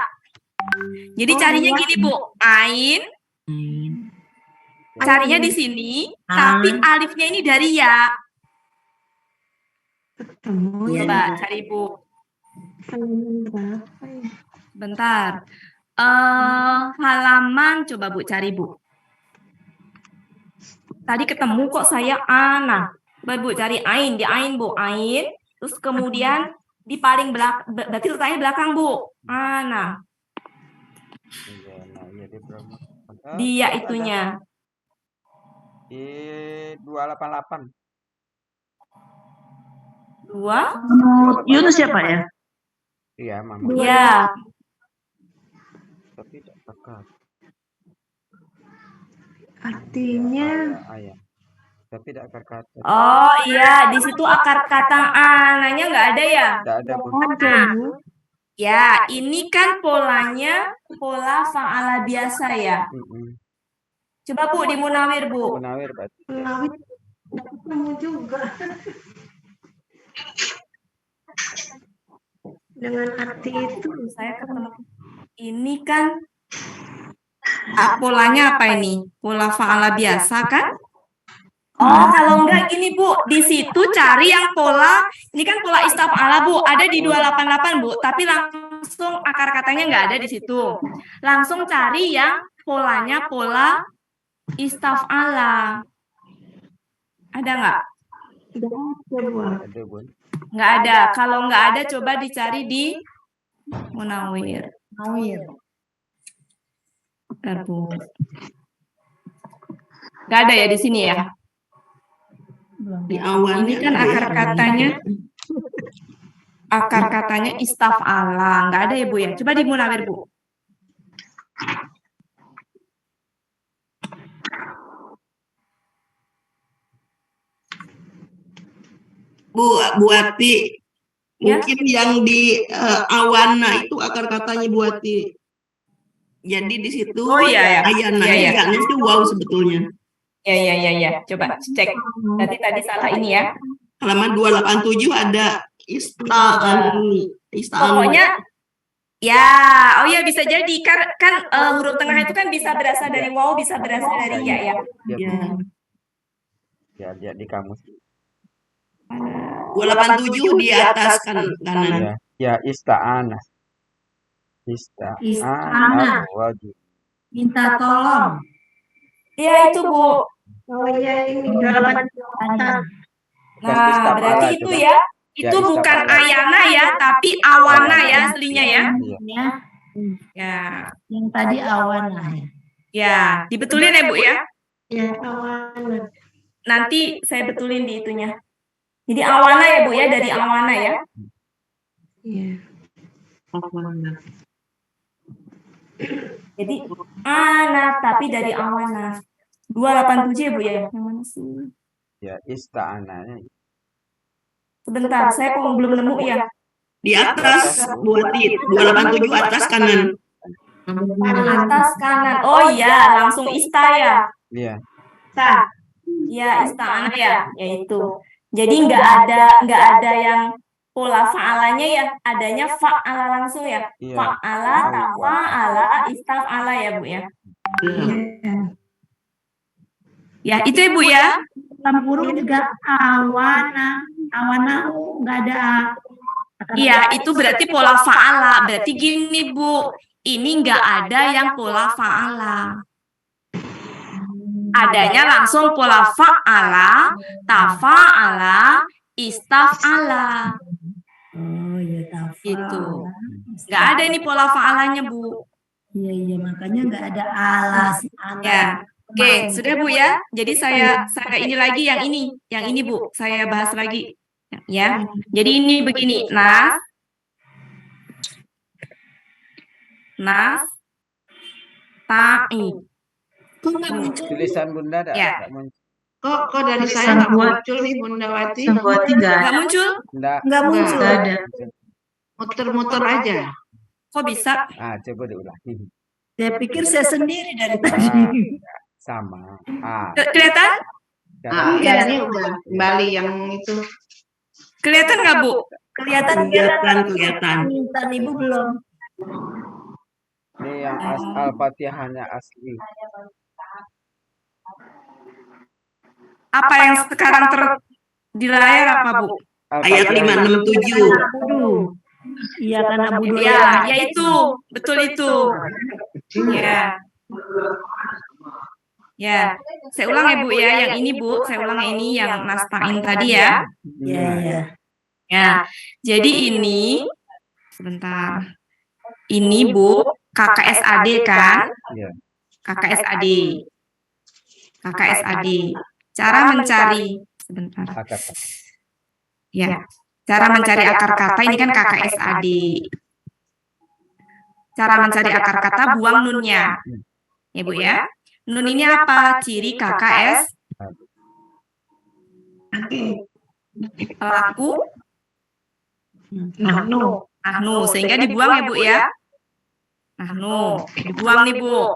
Jadi carinya gini Bu, ain. Carinya di sini, tapi alifnya ini dari ya. Ketemu ya. Coba cari Bu. Halaman berapa ya? Bentar. Halaman coba Bu cari Bu. Tadi ketemu kok saya nah. Bu cari ain, di ain Bu, ain. Terus kemudian di paling belakang, berarti letaknya belakang Bu. Nah. Dia itunya. Di 288. 2. Yunus siapa ya? Iya, Mama. Iya. Tapi tidak pakai. Artinya Ayat. Tapi tidak akar kata. Oh iya, di situ akar kata ananya nggak ada ya? Tidak ada Bu. ada Bu. Ya, ini kan polanya pola fa'ala biasa ya. Coba Bu di Munawir Bu. Munawir berarti. Melawit nggak ketemu juga. Dengan arti itu Saya ketemu. Ini kan polanya apa ini? Pola fa'ala biasa kan? Oh, kalau enggak gini Bu, di situ cari yang pola, ini kan pola istaf'ala Bu, ada di 288 Bu, tapi langsung akar katanya nggak ada di situ. Langsung cari yang polanya pola istaf'ala. Ada nggak? Ada Bu. Nggak ada. Kalau nggak ada, coba dicari di Munawir. Bentar, Bu. Nggak ada ya di sini ya? Di awan Ini kan akar katanya istaf'ala, nggak ada ya Bu ya? Coba di Munawir Bu. Bu Ati, Ya. mungkin yang di awana itu akar katanya Bu Ati. Jadi di situ Oh iya ya. ayana, Iya, iya. itu wow sebetulnya. Ya. Coba cek. Berarti tadi salah ini ya. Halaman 287 ada istaan. Pokoknya ya, oh ya bisa jadi kan huruf tengah itu kan bisa berasal dari waw, bisa berasal dari ya ya. Ya, di kamus. 287 di atas kanan. Ya, ista'anah. Ista'anah. Wajib. Minta tolong. Iya itu Bu. Oh iya ini 8. Nah, berarti itu ya. Itu bukan ayana ya, tapi awana ya aslinya ya. Ya. Ya. Yang tadi awana ya. Ya, dibetulin ya Bu ya. Ya, awana. Nanti saya betulin di itunya. Jadi awana ya Bu ya, dari awana ya. Iya. Jadi ana tapi dari awana. 287 ya Bu ya. Yang mana sih? Ya, ista'anahnya. Sebentar, saya kok belum nemu ya. Di atas Bu Ati, 287 atas kanan. Atas kanan. Oh iya, langsung ista ya. Iya. Ya, ista'ana ya, yaitu. Jadi nggak ada yang pola fa'alanya ya, adanya fa'ala langsung ya. Iya. Fa'ala, tafa'ala, istaf'ala ya Bu ya. Ya, itu ya Bu ya. Dalam huruf juga awana. Awana nggak ada. Iya, itu berarti pola fa'ala. Berarti gini Bu, ini nggak ada yang pola fa'ala. Adanya langsung pola fa'ala, tafa'ala, istaf'ala. Oh iya tahu. Gitu. Nggak ada ini pola fa'alanya Bu. Iya makanya nggak ada alas. Ya. Oke, sudah Bu ya. Jadi saya ini lagi yang ini Bu. Saya bahas lagi. Ya. Jadi ini begini. Nas, ta'i. Kok nggak muncul? Tulisan Bunda ada? Ya. Nggak muncul. Kok dari saya nggak muncul nih Bunda Wati? Buati Nggak muncul? Nggak muncul. Nggak ada. Muter-muter aja. Kok bisa? Coba diulangi. Saya pikir saya sendiri dari tadi. Sama. Kelihatan? Iya ini udah kembali yang itu. Kelihatan nggak Bu? Kelihatan. Intan Ibu belum. Ini yang Al-Fatihahnya asli. Apa yang sekarang di layar apa Bu? Ayat 567. Iya karena Abu Ya, itu. Betul itu. Ya. Ya, saya ulang ya Bu ya, yang ini Bu, saya ulang ini yang nasta'in tadi ya. Iya. Ya, jadi ini sebentar. Ini Bu, KKSAD kan? Iya. KKSAD. Cara mencari sebentar. Ya. Cara mencari akar kata ini kan KKSAD. Cara mencari akar kata buang nunnya. Ya Bu ya. Nun ini apa? Ciri KKS pelaku nahnu, sehingga dibuang ya Bu ya. Nahnu, dibuang nih Bu.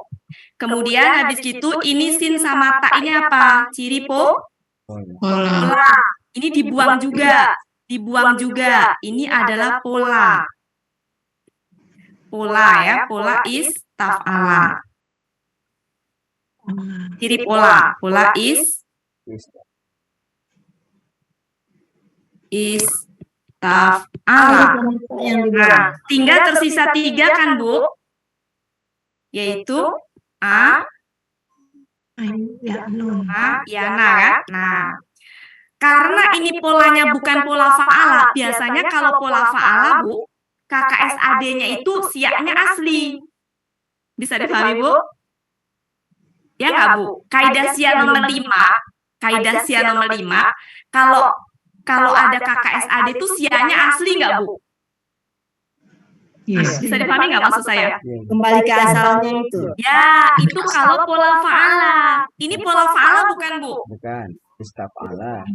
Kemudian habis itu ini sin sama ta ini apa? Ciri pola. Ini dibuang juga. Ini adalah pola. Pola ya, pola istaf'ala. Ciri pola istaf'ala. Nah, tinggal tersisa 3 kan Bu, yaitu yana kan. Nah, karena ini polanya bukan pola fa'ala, biasanya kalau pola fa'ala Bu, KKSAD-nya itu siaknya asli. Bisa dipahami Bu? Ya nggak Bu? Kaidah siak nomor 5 kaidah SIA nomor 5, kalau ada KKSAD itu SIA-nya asli nggak, Bu? Bisa dipahami nggak maksud saya? Kembali ke asalnya itu. Ya, itu kalau pola fa'ala. Ini pola fa'ala bukan, Bu? Bukan. Istaf'ala.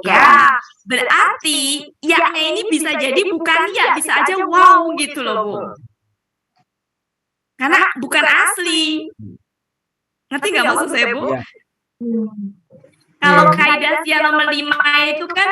Ya, berarti ya-nya ini bisa jadi bukan ya, bisa aja wow gitu loh, Bu. Karena bukan asli. Ngerti nggak maksud saya, Bu? Iya. Kalau kaidah SIA nomor 5 itu kan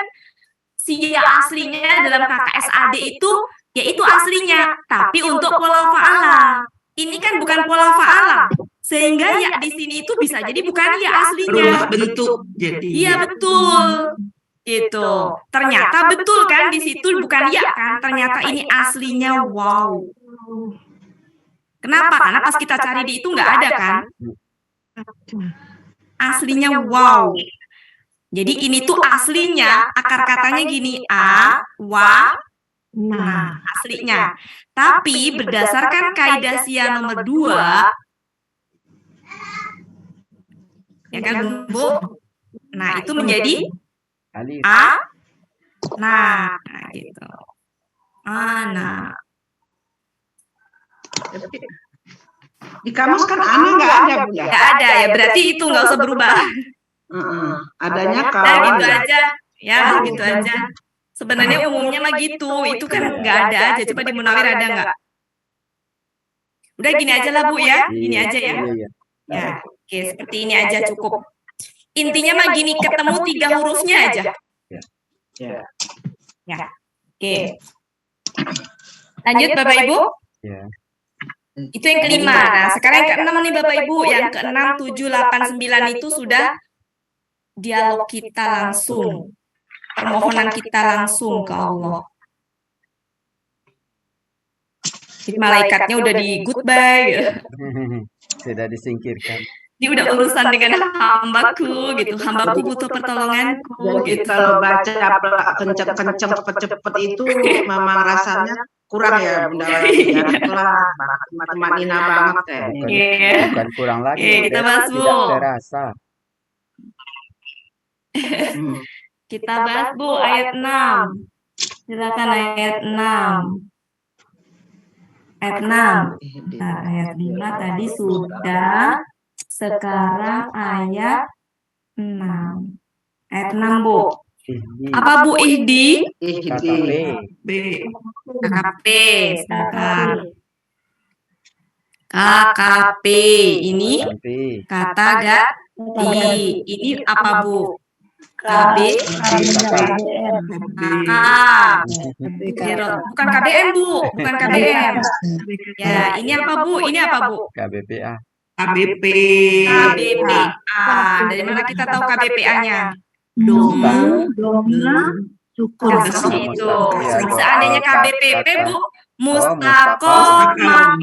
SIA aslinya dalam KKSAD itu yaitu aslinya, tapi untuk pola fa'ala. Ini kan bukan pola fa'ala. Sehingga ya di sini itu bisa jadi bukan ya aslinya. Berubah bentuk jadi. Iya, betul. Gitu. Ternyata betul kan di situ bukan ya kan? Ternyata ini aslinya wow. Kenapa? Karena pas kita cari di itu nggak ada kan? Aslinya wow. Jadi ini tuh aslinya akar katanya gini nah, aslinya. Tapi berdasarkan kaidah SIA nomor 2, ya kan, Bu? Nah, itu menjadi Alif. nah, gitu. Nah. Di kamus kan ana nggak ada, Bu ya? Nggak ada ya, berarti itu nggak usah berubah. Adanya Nah, kawan. gitu aja. Ya, gitu aja. Sebenarnya umumnya mah gitu, itu kan nggak ada aja. Coba di Munawir ada nggak? Udah gini aja lah, Bu ya. Gini aja ya. Iya. Ya, oke, seperti ini aja cukup. Intinya mah gini, ketemu 3 hurufnya aja. Ya. Oke. Lanjut Bapak Ibu. Ya. Itu yang kelima. Nah, sekarang yang keenam nih Bapak Ibu. Yang ke-6, 7, 8, 9 itu sudah dialog kita langsung. Permohonan kita langsung ke Allah. Jadi malaikatnya udah di goodbye. Sudah disingkirkan. Dia udah urusan dengan hambaku gitu. Hambaku butuh pertolonganku Jadi gitu. kalau baca kenceng-kenceng cepet-cepet itu memang rasanya kurang ya Bunda Wati ya. Pelan, teman-teman banget kayaknya. Iya. Bukan kurang lagi. Oke, kita bahas, Bu. Tidak terasa. Kita bahas, Bu, ayat 6. Silakan ayat 6. Ayat 6. Nah, ayat 5 tadi sudah. Sekarang ayat 6. Ayat 6, Bu. Ihdi. Apa Bu Ihdi? KKP. KKP. Silakan. KKP. Ini kata ganti. Ini apa Bu? KB. Bukan KBM Bu. Bukan KBM. Ya, ini apa Bu? Ini apa Bu? KBPA. KBPA. Dari mana kita tahu KBPA-nya? Doma, syukur. Itu. Seandainya KBPP Bu, mustaqomah.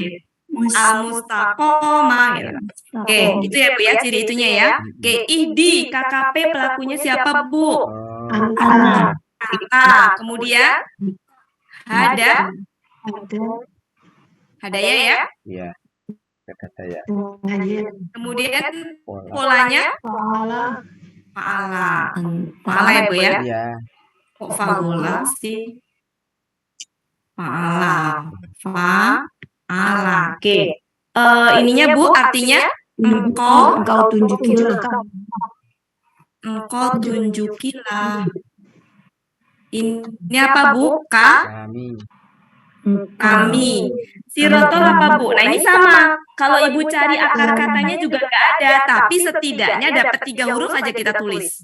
Mustaqomah gitu. Oke, itu ya Bu ya ciri itunya ya. Oke, Ihdi, KKP pelakunya siapa Bu? Anta. Kemudian Hadaya ya. Iya. Kata saya. Kemudian polanya Fa'ala ya Bu ya. Iya. Kok fa'ula sih? Fa'ala. Oke. Ininya Bu artinya engkau tunjukilah. Ini apa Bu? Kami. Sirotol apa Bu? Nah ini sama. Kalau Ibu cari akar katanya juga nggak ada, tapi setidaknya dapat 3 huruf aja kita tulis.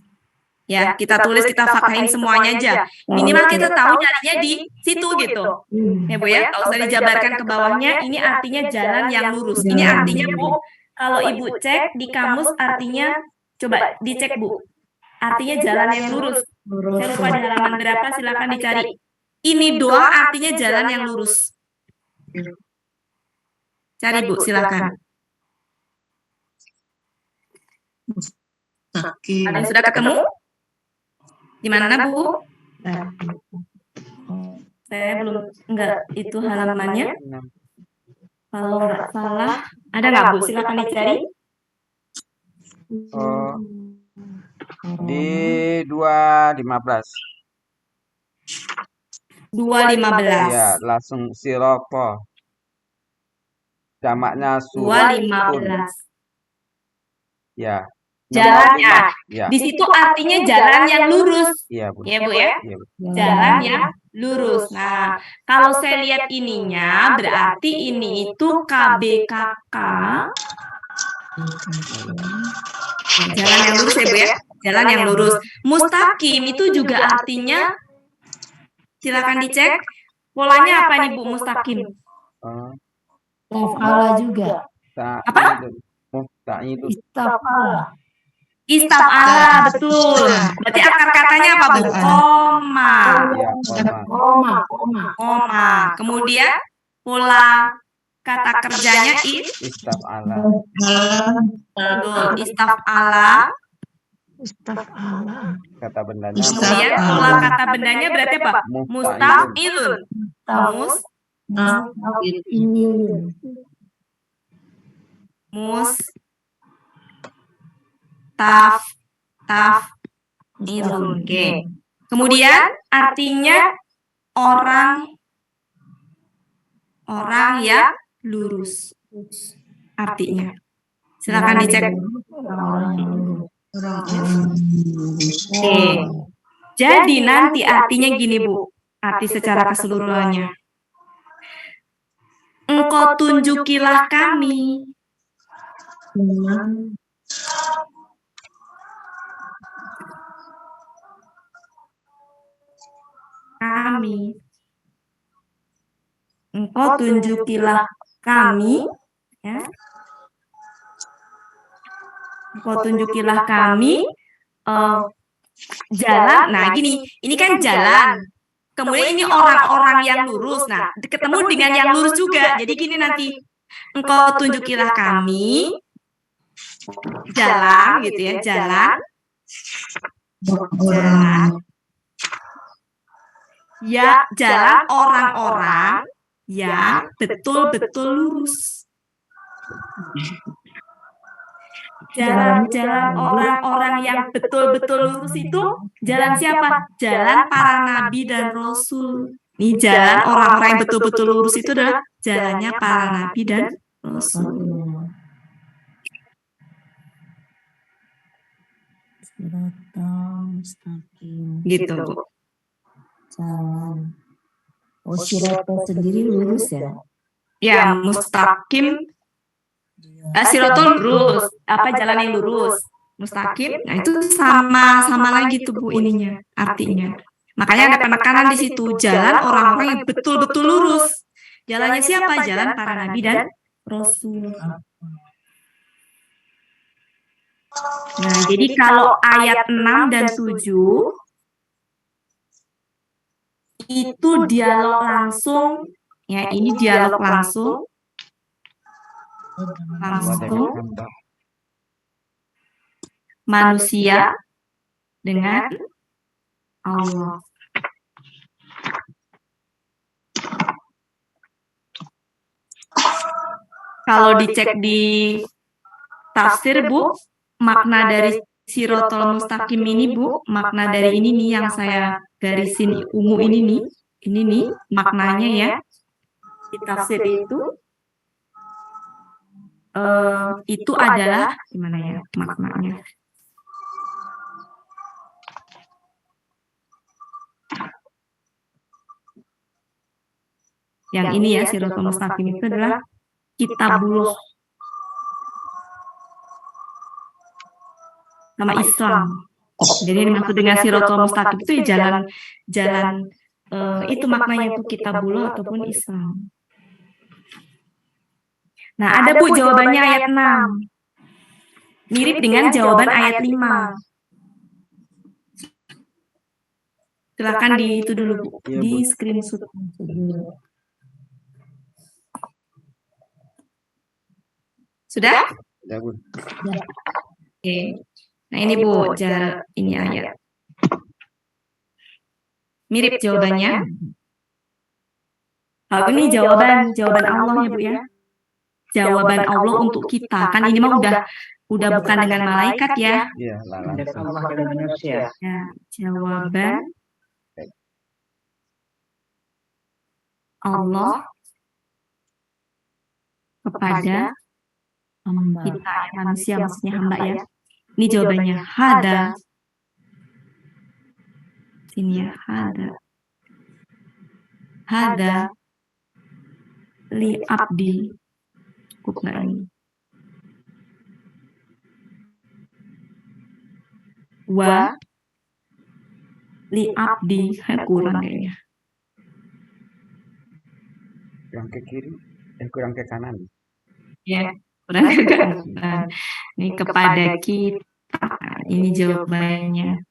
Ya, kita tulis, kita faktahin semuanya aja. Minimal kita tahu nyarinya di situ gitu. Ya Bu ya, nggak usah dijabarkan ke bawahnya. Ini artinya jalan yang lurus. Ini artinya Bu, kalau Ibu cek di kamus artinya, coba dicek Bu. Artinya jalan yang lurus. Saya lupa di halaman berapa, silakan dicari. Ini doa artinya jalan yang lurus. Cari Bu, silakan. Ada yang sudah ketemu? Di mana Bu? Saya belum, enggak itu halamannya. Kalau enggak salah, ada nggak Bu? Silakan dicari. Di 2.15. 2.15. Iya, langsung siroko. Jamaknya surutun. 2.15. Ya. Jalannya. Ya. Di situ artinya jalan yang lurus. Iya, Bu. Ya, Bu ya. Iya, Bu. Jalan yang lurus. Nah, kalau saya lihat ininya berarti ini itu KBKK. Jalan yang lurus ya, Bu ya. Jalan yang lurus. Mustaqim itu juga artinya, silakan dicek polanya apa nih Bu, mustaqim? Muf'ala juga. Apa? Itu. Istaf'ala. Istaf'ala, betul. Berarti akar katanya apa, Bu? Koma. Ya, Koma. Kemudian pola kata kerjanya istaf'ala. betul, istaf'ala. Kata bendanya. Kemudian pola kata bendanya berarti apa? Mustaf'ilun. Mustaf'ilun. Oke. Kemudian artinya orang yang lurus. Artinya. Silakan dicek. Oke. Jadi nanti artinya gini, Bu. Arti secara keseluruhannya. Engkau tunjukilah kami. Engkau tunjukilah kami, ya. Engkau tunjukilah kami jalan. Nah, gini, ini kan jalan. Kemudian ini orang-orang yang lurus. Nah, ketemu dengan yang lurus juga. Jadi gini nanti, engkau tunjukilah kami jalan, gitu ya, jalan. Ya, jalan orang-orang yang betul-betul lurus. Jalan-jalan orang-orang yang betul-betul lurus itu jalan siapa? Jalan para nabi dan rasul. Ini jalan orang-orang yang betul-betul lurus itu adalah jalannya para nabi dan rasul. Gitu, Bu. Oh, sirotol sendiri lurus ya? Ya, mustaqim. Sirotol lurus. Apa jalan yang lurus? Mustaqim. Nah, itu sama lagi tuh, Bu, ininya, artinya. Makanya ada penekanan di situ. Jalan orang-orang yang betul-betul lurus. Jalannya siapa? Jalan para nabi dan rasul. Nah, jadi kalau ayat 6 dan 7 itu dialog langsung, ya, ini dialog langsung manusia dengan Allah. Kalau dicek di tafsir, Bu, makna dari sirotol mustaqim ini, Bu, makna dari ini nih yang saya garisin ungu ini nih maknanya ya. Di tafsir itu adalah gimana ya maknanya? Yang ini ya, sirotol mustaqim itu adalah kitabullah sama Islam. Jadi dimaksud dengan sirotol mustaqim itu ya jalan itu maknanya itu kitabullah ataupun Islam. Nah, ada, Bu, jawabannya ayat 6. Mirip dengan jawaban ayat 5. Silakan di itu dulu, Bu, di screenshot. Sudah? Ya, Bu. Oke. Nah, ini, Bu, ini ayat. Mirip jawabannya. Ini jawaban Allah ya, Bu ya. Jawaban Allah untuk kita. Kan ini mah udah udah bukan dengan malaikat ya. Iya, lah langsung. Allah dan manusia. Ya, jawaban Allah kepada Hamba. kita manusia, maksudnya hamba ya. Ini jawabannya hada. Sini ya, hada li abdi. Cukup nggak ini? Wa li abdi. Kurang kayaknya. Kurang ke kiri, kurang ke kanan. Ya, kurang ke kanan. Ini kepada kita. Ini jawabannya.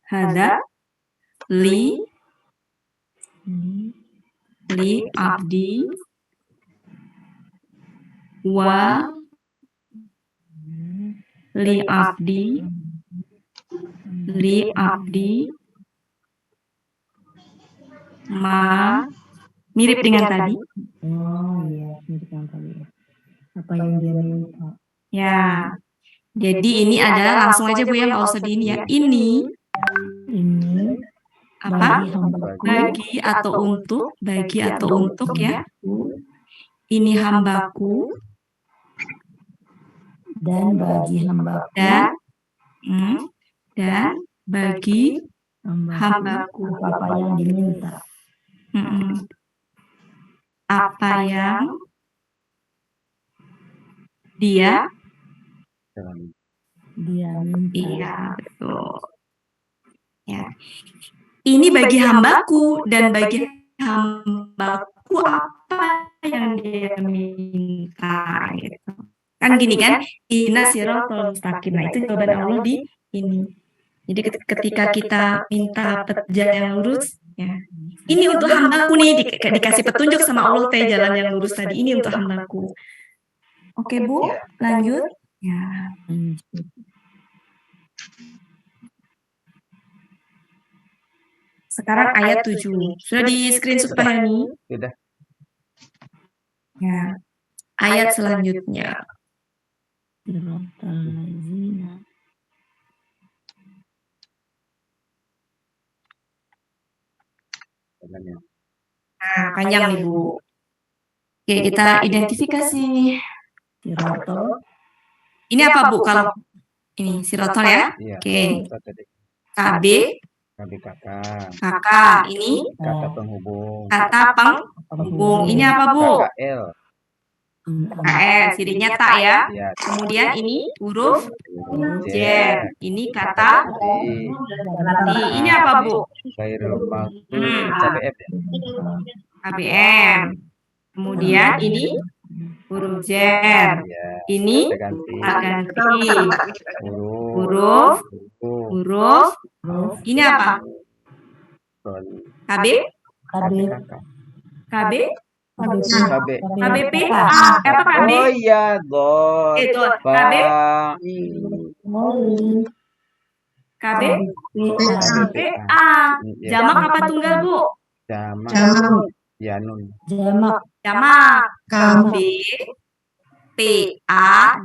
Hada li abdi wa li abdi ma mirip dengan tadi. Oh iya, mirip yang tadi. Apa yang dia minta? Ya. Jadi ini adalah langsung aja Bu ya, nggak usah di ini ya. Ini apa? Bagi atau untuk ya. Ini hambaku Dan bagi hambaku. Dan bagi hambaku. Apa yang diminta. Apa yang dia minta. Iya, betul. Ya. Ini bagi hambaku dan bagi hambaku apa yang dia minta gitu. Kan gini kan, ihdinas siratal mustaqim. Nah, itu jawaban Allah di ini. Jadi ketika kita minta jalan yang lurus, ya. Ini untuk hambaku nih, dikasih petunjuk sama Allah teh jalan yang lurus tadi, ini untuk hambaku. Oke Bu, lanjut. Ya. Sekarang ayat 7. Sudah di screenshot Pak Hani? Sudah. Ya. Ayat selanjutnya. Nah, panjang nih Bu. Oke, kita identifikasi. Ini apa Bu kalau ini sirotol ya? Oke. KB kakak. Ini kata penghubung. Ini apa Bu? KL. KL, sirinya tak ya. Kemudian ini huruf J. Ini kata D. Ini apa Bu? KBM. KBM. Kemudian ini huruf Z. Ini ganti. Huruf. Ini apa? KB? KBP? Apa KB? Oh iya, God. Itu KB? KBPA. Jamak apa tunggal Bu? Jamak. Yanun. Jamak. KBPA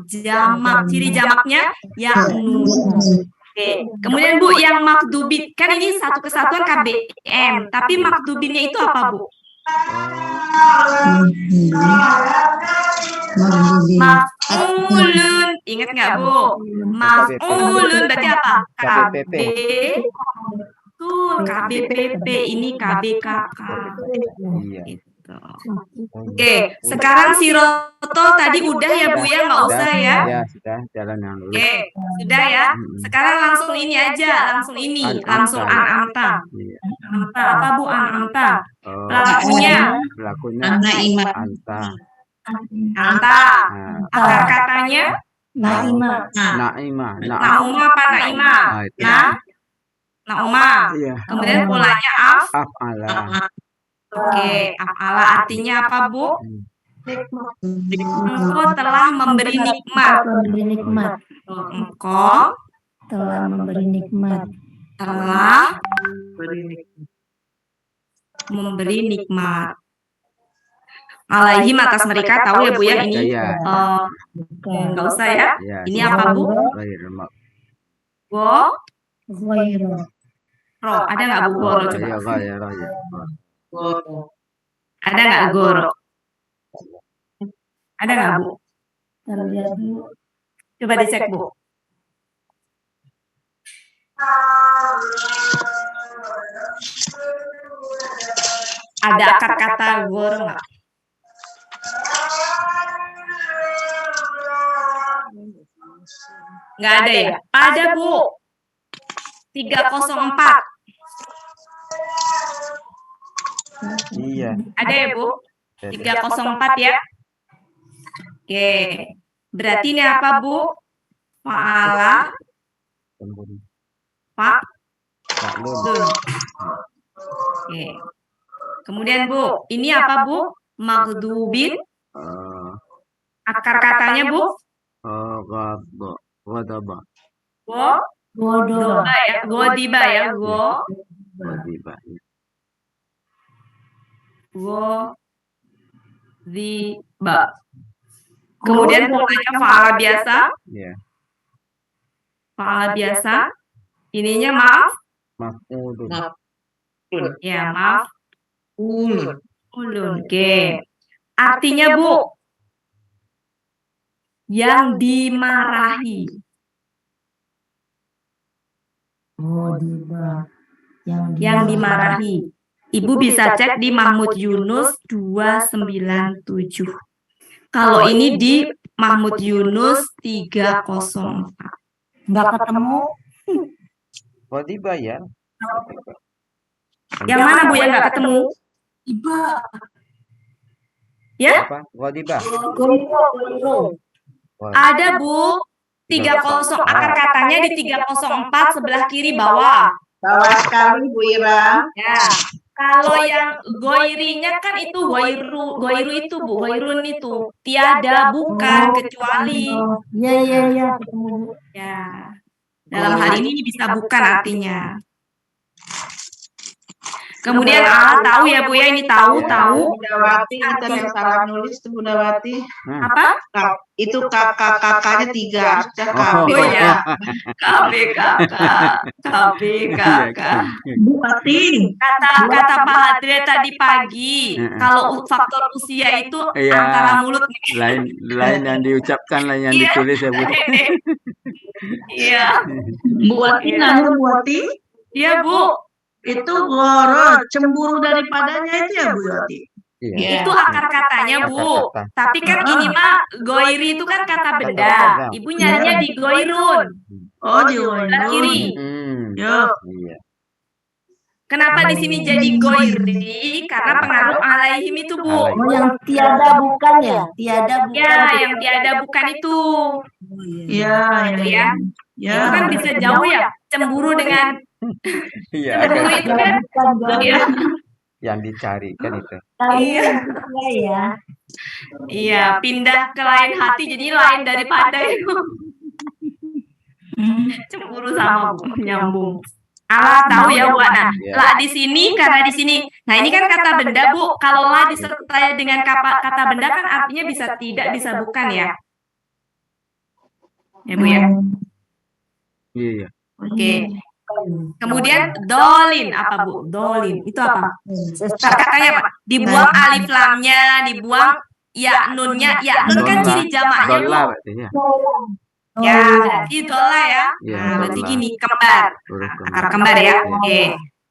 jamak. Ciri jamaknya yanun. Oke. Kemudian Bu yang makdubin, kan ini satu kesatuan KBM, tapi makdubinnya itu apa Bu? Maf'ulun. Ingat nggak Bu? Maf'ulun berarti apa? KB. Tuh, KBPP ini KBKK. Gitu. Oke, sekarang siroto tadi udah ya Bu ya, nggak usah ya? Ya, sudah jalan yang lurus. Oke, sudah ya. Sekarang langsung ini aja, langsung an'amta. Anta apa Bu an'amta? Pelakunya Anta. Akar katanya Naima. Nauma apa Naima? Nauma. Kemudian polanya af'ala. Oke, af'ala artinya apa Bu? Engkau telah memberi nikmat. Engkau telah memberi nikmat. Alaihim atas mereka, tahu ya Bu ya ini? Iya. Nggak usah ya. Ya, Ini apa Bu? Ghair mak. Go, Ghairu. ro. Ada nggak Bu goro coba? Ya, ghair ya. Ada nggak goro? Ada nggak Bu? Kita lihat dulu. Coba dicek Bu. Ada akar kata goro nggak? Nggak ada ya? Ada Bu. 304. Iya. Ada ya Bu? 304 ya? Oke. Berarti ini apa Bu? Fa'ala, fa'lun. Oke. Kemudian Bu, ini apa Bu? Maghdubin. Akar katanya Bu? Ghadaba. Godoba ya, godiba ya, Ghadiba. godiba. Kemudian polanya fa'ala biasa, Iya. fa'ala biasa. Ininya maaf, Maf'ulun. ya maaf. Ulun. Oke. Artinya Bu, yang dimarahi. Ghadiba. Yang dimarahi. Ibu bisa cek di Mahmud Yunus 297. Kalau ini di Mahmud Yunus 304. Nggak ketemu. Ghadiba ya. Yang mana Bu yang nggak ketemu? Ya? Apa? Ghadiba. Ada Bu. 30 akar katanya di 304 sebelah kiri bawah. Bawah sekali Bu Ira. Ya. Kalau yang goirinya kan itu goiru itu Bu, goirun itu tiada, bukan, kecuali. Iya, ketemu. Ya. Dalam hal ini bisa bukan artinya. Kemudian tahu ya Bu ya, ini tahu. Bundawati itu yang salah nulis tuh Bundawati. Apa? Itu kakaknya 3. Oh ya. KBKK. Bu Ati, Kata Pak Hadre tadi pagi, kalau faktor usia itu Iya. antara mulut. Lain yang diucapkan, lain yang ditulis ya Bu. Iya. Bu Ati, namun Bu Ati, Iya Bu. itu goro, cemburu daripadanya itu ya Bu Ati. Iya. Itu akar katanya Bu. Kata-kata. Tapi kan ini mah goiri itu kan kata benda. Ibu nyarinya di goirun. Oh, di Sebelah kiri. Yo. Iya. Kenapa di sini jadi goiri? Karena pengaruh alaihim itu Bu. Alaihim. Oh, yang tiada bukan ya? Tiada bukan. Ya, yang tiada bukan itu. Ya. Itu kan bisa jauh ya. Cemburu dengan Iya. cemburu itu kan. Iya. Yang dicari kan itu. Iya. Ya. Iya, pindah ke lain hati jadi lain daripada itu. Cemburu sama Bu, nyambung. Tahu ya Bu. Nah, lah di sini karena di sini. Nah, ini kan kata benda Bu. Kalau lah disertai dengan kata benda kan artinya bisa tidak, bisa bukan ya. Ya Bu ya. Iya. Oke. Kemudian dolin apa Bu? Dolin itu apa? Katanya apa? Dibuang alif lamnya, dibuang ya nunnya. Ya nun kan ciri jamaknya Bu. Dolar berarti ya. Ya, berarti dola ya. Iya, Nah, berarti dola. gini, kembar. Huruf Nah, akar kembar ya. Oke.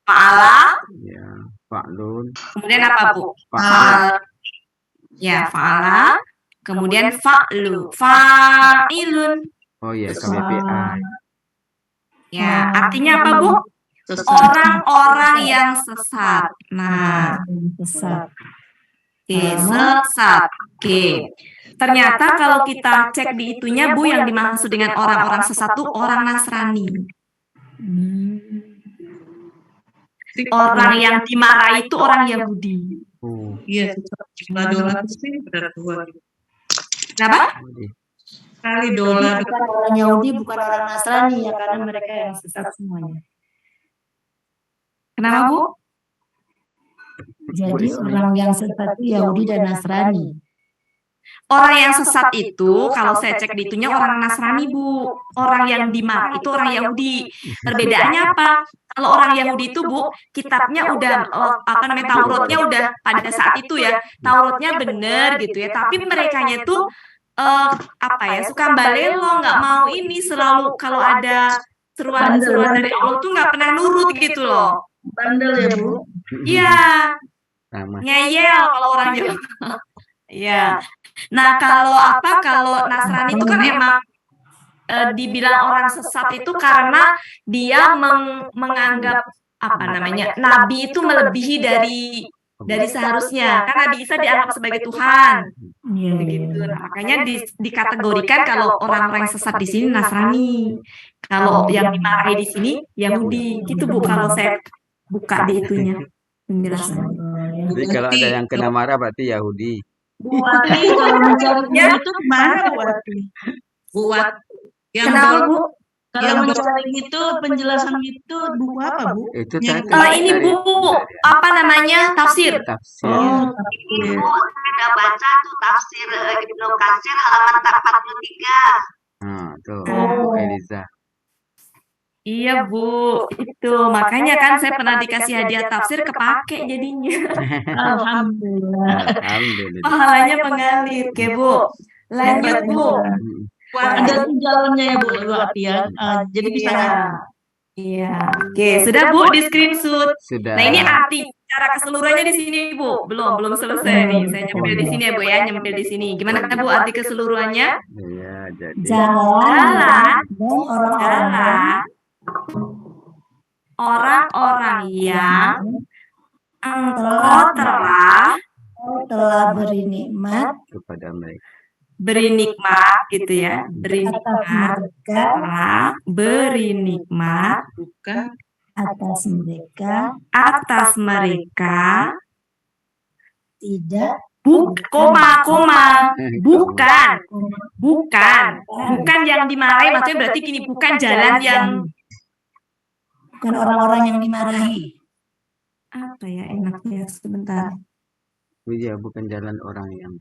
Fa'ala, Ya. Fa'lun. kemudian apa Bu? Fa'al. Ya, fa'ala. Kemudian fa'lu. Fa'ilun. Oh iya, KBPA. Ya, artinya apa Bu? Orang-orang yang sesat. Nah, Sesat. oke, sesat. Oke. Ternyata kalau kita cek di itunya Bu, yang dimaksud dengan orang-orang sesat itu orang Nasrani. Orang yang dimarahi itu orang Yahudi. Iya, jumlah dolar itu sih berat dua. Kenapa? Kali dolar. Bukan orang Yahudi, bukan orang Nasrani ya, karena mereka yang sesat semuanya. Kenapa Bu? Jadi orang yang sesat itu Yahudi dan Nasrani. Orang yang sesat itu, kalau saya cek di itunya orang Nasrani, Bu. Orang yang dimarah itu orang Yahudi. Perbedaannya apa? Kalau orang Yahudi itu, Bu, kitabnya udah, Tauratnya udah pada saat itu ya, Tauratnya bener gitu ya. Tapi merekanya tuh, suka balelo, nggak mau ini, selalu kalau ada seruan-seruan dari Allah tuh nggak pernah nurut gitu loh. Bandel ya, Bu? Iya, Sama. ngeyel kalau orang Jawa. Iya. Nah, kalau Nasrani itu kan emang dibilang orang sesat itu karena dia menganggap nabi itu melebihi dari seharusnya. Kan Nabi Isa dianggap sebagai Tuhan. Begitu. Nah, makanya dikategorikan kalau orang-orang yang sesat di sini Nasrani. Kalau yang dimarahi di sini Yahudi. Gitu, Bu, kalau saya buka di itunya penjelasan. Jadi kalau ada yang kena marah berarti Yahudi. Bu Wati, kalau mencari itu kemana Bu Wati? Buat yang Kenapa, Bu? Kalau mencari itu penjelasan itu buku apa, Bu? Itu Yang tadi Ini, Bu, tafsir. tafsir. Oh, Ibu sudah baca tuh tafsir Ibnu Katsir halaman 43. Nah, tuh, Oh. Eliza. Iya, Bu, itu makanya kan saya pernah dikasih hadiah tafsir kepake jadinya. alhamdulillah. Alhamdulillah. Pahalanya mengalir. Oke, Bu. Lanjut, Bu. Ada jalannya ya Bu Wati ya. Jadi bisa Iya. Oke, sudah, Bu, di screenshot. Sudah. Nah, ini arti cara keseluruhannya di sini, Bu. Belum selesai nih. Saya nyempil di sini ya, Bu ya, nyempil di sini. Gimana, Bu, arti keseluruhannya? Iya, jadi Jalan Jalan orang-orang yang engkau telah beri kepada mereka. beri nikmat gitu ya, beri atas nikmat, mereka, beri nikmat bukan atas mereka tidak bukan yang dimarahi, maksudnya berarti gini, bukan jalan yang bukan orang-orang yang dimarahi. apa ya enaknya sebentar. Iya, bukan jalan orang yang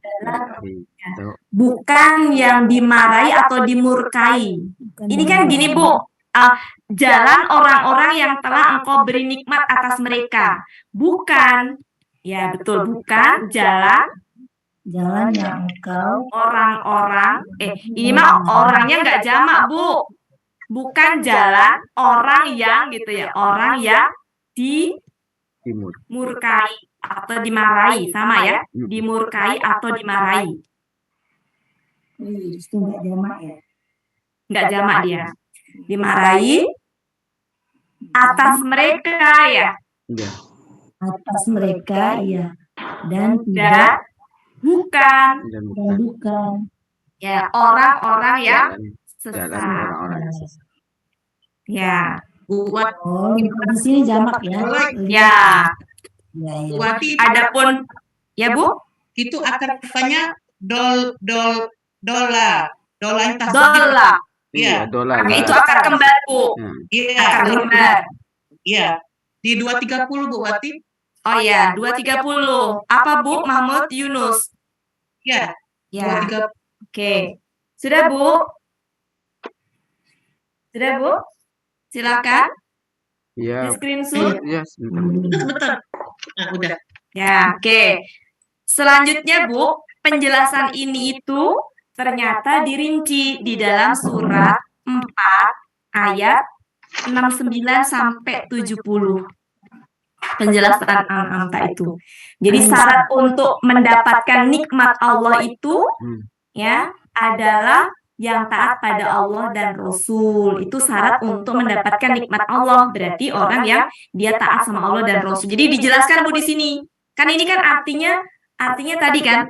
Bukan yang dimarahi atau dimurkai. Ini kan gini, Bu. Jalan orang-orang yang telah engkau beri nikmat atas mereka. Bukan. Ya, betul. Bukan jalan yang engkau orang-orang. Ini mah orangnya nggak jamak, Bu. Bukan jalan orang yang gitu ya. Orang yang dimurkai atau dimarahi, sama ya, dimurkai atau dimarahi. itu nggak jamak ya. Nggak jamak dia. Dimarahi atas mereka ya. Iya. Atas mereka ya, dan tidak Bukan. Dan bukan Ya, orang-orang yang jalan sesat. orang-orang yang sesat. Ya. buat di sini jamak ya. Ya. Ya. Wati Adapun ya, Bu, itu akar katanya dola yang tasbih. dola. Iya. Dolar. Itu akar kembar, Bu. Iya. Akar kembar. Iya. Di 230 Bu Wati. Oh ya, 230. Apa, Bu? Mahmud Yunus. Iya. Ya. 230. Oke. Sudah, Bu? Sudah, Bu? Silakan Iya. di screenshot. Iya, sebentar. Sebentar. Nah, udah. Ya, oke. Selanjutnya, Bu, penjelasan ini itu ternyata dirinci di dalam surat 4 ayat 69 sampai 70. Penjelasan An-Amta itu. Jadi syarat untuk mendapatkan nikmat Allah itu ya adalah yang taat pada Allah dan Rasul. Itu syarat untuk mendapatkan nikmat Allah. Berarti orang yang dia taat sama Allah dan Rasul. Jadi dijelaskan, Bu, di sini. Kan ini kan artinya tadi kan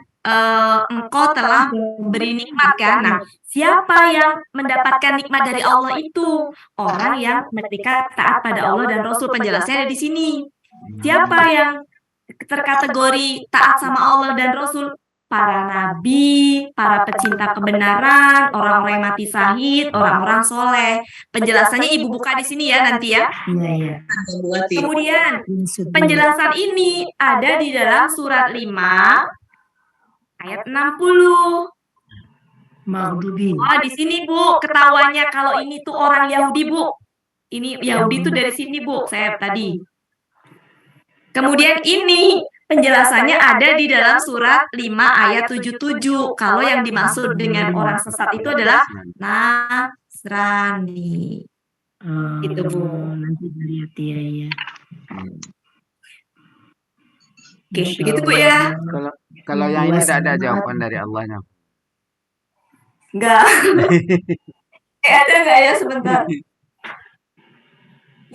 engkau telah beri nikmat kan. Nah, siapa yang mendapatkan nikmat dari Allah itu? Orang yang mereka taat pada Allah dan Rasul. Penjelasannya ada di sini. Siapa yang terkategori taat sama Allah dan Rasul? para nabi, para pecinta kebenaran, orang-orang yang mati syahid, orang-orang soleh. Penjelasannya Ibu buka di sini ya nanti ya. Iya, iya. Bu Ati. Kemudian penjelasan ini ada di dalam surat 5 ayat 60. Maghdubi. Oh, di sini Bu, ketahuannya kalau ini tuh orang Yahudi, Bu. Ini Yahudi tuh dari sini, Bu, saya tadi. Kemudian ini penjelasannya ada di dalam surat 5 ayat 77. Kalau yang dimaksud dengan orang sesat itu adalah Nasrani. Gitu, Bu. Nanti dilihat ya, ya. Oke, begitu Bu ya. Kalau yang ini tidak ada jawaban dari Allahnya. Enggak. Ada nggak ya sebentar?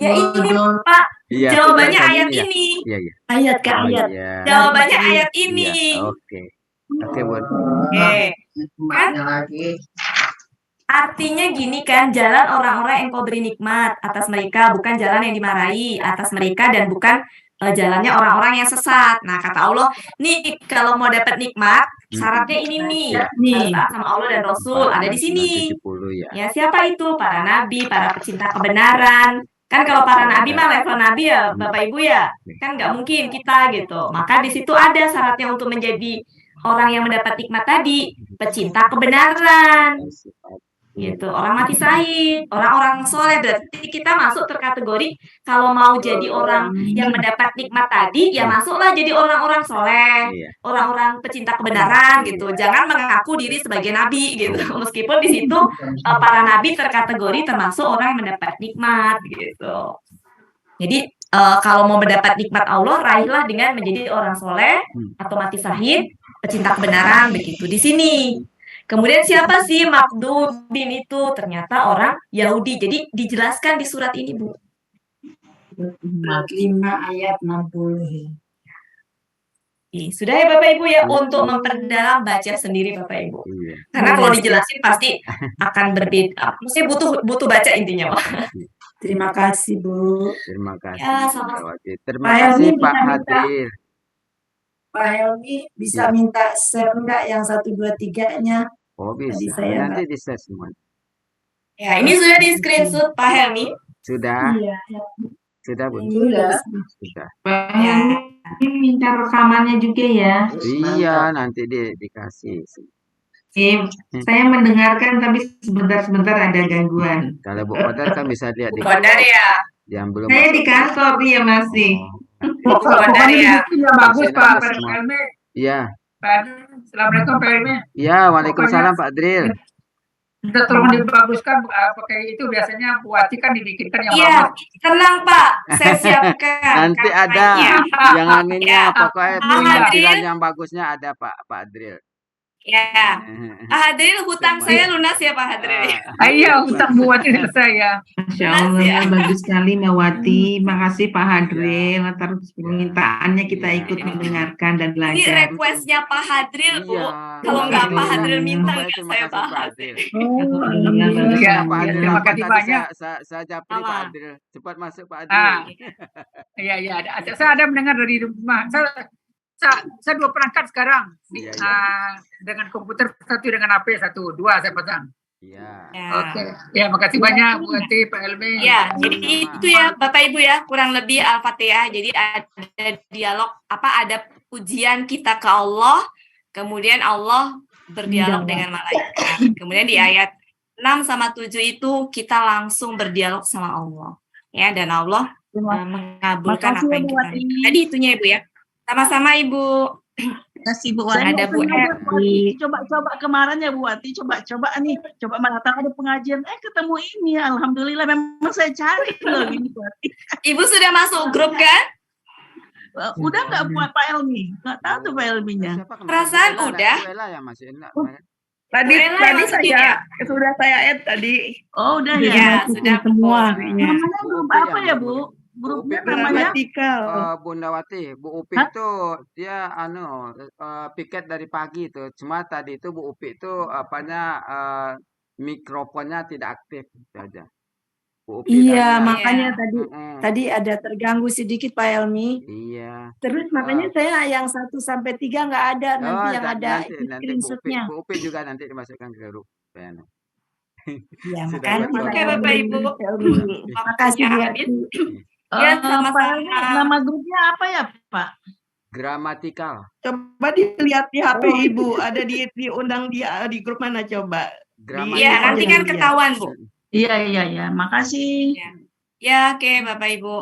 Ya ini Pak, Iya, jawabannya kita ayat ya. ini. Iya, iya. Ayat ke Oh, ayat. iya. Jawabannya ayat ini. Iya, oke. Oke, Bu. Oke. Kan artinya gini kan, jalan orang-orang yang kau beri nikmat atas mereka, bukan jalan yang dimarahi atas mereka, dan bukan jalannya orang-orang yang sesat. Nah, kata Allah, nih kalau mau dapat nikmat, syaratnya ini nih, harus taat sama Allah dan Rasul, ada di sini. 70 ya. Ya, siapa itu? Para nabi, para pecinta kebenaran. Kan kalau para nabi mah level nabi ya, Bapak Ibu ya, kan nggak mungkin kita gitu. Maka di situ ada syaratnya untuk menjadi orang yang mendapat nikmat tadi, pecinta kebenaran. Gitu, orang mati syahid, orang-orang soleh. Berarti kita masuk terkategori kalau mau jadi orang yang mendapat nikmat tadi, ya masuklah jadi orang-orang soleh, orang-orang pecinta kebenaran gitu. Jangan mengaku diri sebagai nabi gitu. Meskipun di situ para nabi terkategori termasuk orang yang mendapat nikmat gitu. Jadi kalau mau mendapat nikmat Allah, raihlah dengan menjadi orang soleh atau mati syahid, pecinta kebenaran begitu di sini. Kemudian siapa sih Maghdubin itu? Ternyata orang Yahudi. Jadi dijelaskan di surat ini, Bu. Surat 5 ayat 60. Sudah ya Bapak Ibu ya, untuk memperdalam baca sendiri Bapak Ibu. Karena kalau dijelasin pasti akan berbeda. Maksudnya butuh baca intinya, Pak. Terima kasih, Bu. Terima kasih. Ya, sama-sama. Terima kasih Pak Hadir. Pak Helmi bisa minta share enggak yang 1, 2, 3-nya? Oh, bisa. saya Nanti di share semua. Ya, ini sudah di screenshot Pak Helmi. Sudah. Iya. Sudah, Bu. Sudah. Sudah. Ya. Ini minta rekamannya juga ya. Iya, nanti dikasih. Saya mendengarkan tapi sebentar-sebentar ada gangguan. Kalau Bu Kodar kan bisa lihat di Kodar ya. yang belum Saya masuk. di kantor ya masih. Kodar ya. Bagus Pak. Iya. Assalamualaikum Pak Helmi. Iya, waalaikumsalam Pak Dril. Minta tolong dibaguskan pakai itu biasanya buati kan dibikinkan yang Iya, tenang Pak, saya siapkan. Nanti ada yang aninya, pokoknya tampilan yang bagusnya ada Pak Dril. Ya, Pak Hadril, hutang saya lunas ya Pak Hadril. Iya, hutang buati saya. Masya Allah, bagus sekali Mbak Wati. Makasih Pak Hadril atas permintaannya kita ikut mendengarkan dan Ini belajar. requestnya Pak Hadril, Bu. Iya. Kalau nggak Pak Hadril minta, Pokoknya nggak terima saya kasih Pak Pak Hadril. Adril. Iya, Pak Adril terima apa kasih tadi banyak. saya japri Pak Adril. Cepat masuk Pak Ah, Adril. iya, saya ada mendengar dari rumah. Saya 2 perangkat sekarang. Iya, Dengan komputer 1, dengan HP 1, 2 saya pasang. Iya. Ya. Oke. Ya, makasih banyak Bu Ati, Pak Helmi. Ya, jadi itu ya Bapak Ibu ya, kurang lebih Al-Fatihah. Jadi ada dialog, ada pujian kita ke Allah, kemudian Allah berdialog dengan malaikat. Kemudian di ayat 6 sama 7 itu kita langsung berdialog sama Allah. Ya, dan Allah mengabulkan apa yang kita minta. Jadi itunya Ibu ya. Sama-sama Ibu. Terima kasih Bu Ada Wati. Bu Eti. Coba kemarin ya Bu Wati, coba nih, coba mengatakan ada pengajian, ketemu ini, alhamdulillah memang saya cari loh ini Bu Wati. Ibu sudah masuk grup kan? Udah nggak buat Pak Elmi? Nggak tahu tuh Pak Elminya. Perasaan udah. yang masukin enggak? Tadi saya sudah saya add tadi. Oh udah Ya, ya. sudah semua. Namanya grup apa ya Bu? Grupnya namanya? Bunda Wati, Bu Upik itu dia piket dari pagi itu. Cuma tadi itu Bu Upik itu mikrofonnya tidak aktif itu aja. Bu Upi Iya, tadi. makanya Mm-mm. tadi ada terganggu sedikit Pak Helmi. Iya. Terus makanya saya yang 1 sampai 3 nggak ada, nanti yang ada Nanti Bu screenshotnya. Upi juga nanti dimasukkan ke grup. Ya, Sudah buat makanya Oke konten. Bapak Ibu, makasih Bu habis. Ati. Ya, Pak Helmi, sama-sama. nama grupnya apa ya, Pak? Gramatikal. Coba dilihat di HP Ibu, ada diundang di grup mana coba? Iya, nanti kan ketahuan, Bu. Iya. Makasih. Ya, oke Bapak Ibu.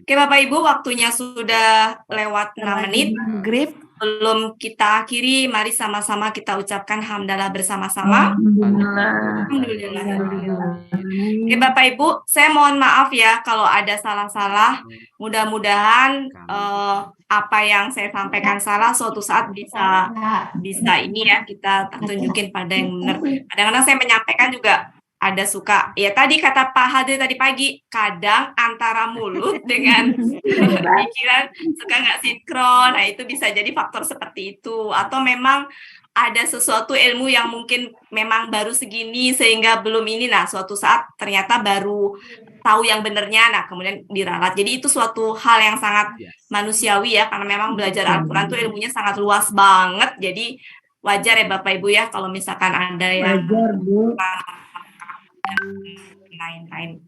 Oke Bapak Ibu, waktunya sudah lewat 6 menit. Sebelum kita akhiri, mari sama-sama kita ucapkan hamdalah bersama-sama. Alhamdulillah. Oke Bapak Ibu, saya mohon maaf ya kalau ada salah-salah. Mudah-mudahan apa yang saya sampaikan salah suatu saat bisa ini ya, kita tunjukin pada yang benar. Kadang-kadang saya menyampaikan juga ada suka, ya tadi kata Pak Hadir tadi pagi, kadang antara mulut dengan pikiran suka nggak sinkron, nah itu bisa jadi faktor seperti itu, atau memang ada sesuatu ilmu yang mungkin memang baru segini sehingga belum ini, nah suatu saat ternyata baru tahu yang benernya, nah kemudian diralat. Jadi itu suatu hal yang sangat manusiawi ya, karena memang belajar Al-Quran itu ilmunya sangat luas banget, jadi wajar ya Bapak Ibu ya kalau misalkan ada yang lain-lain.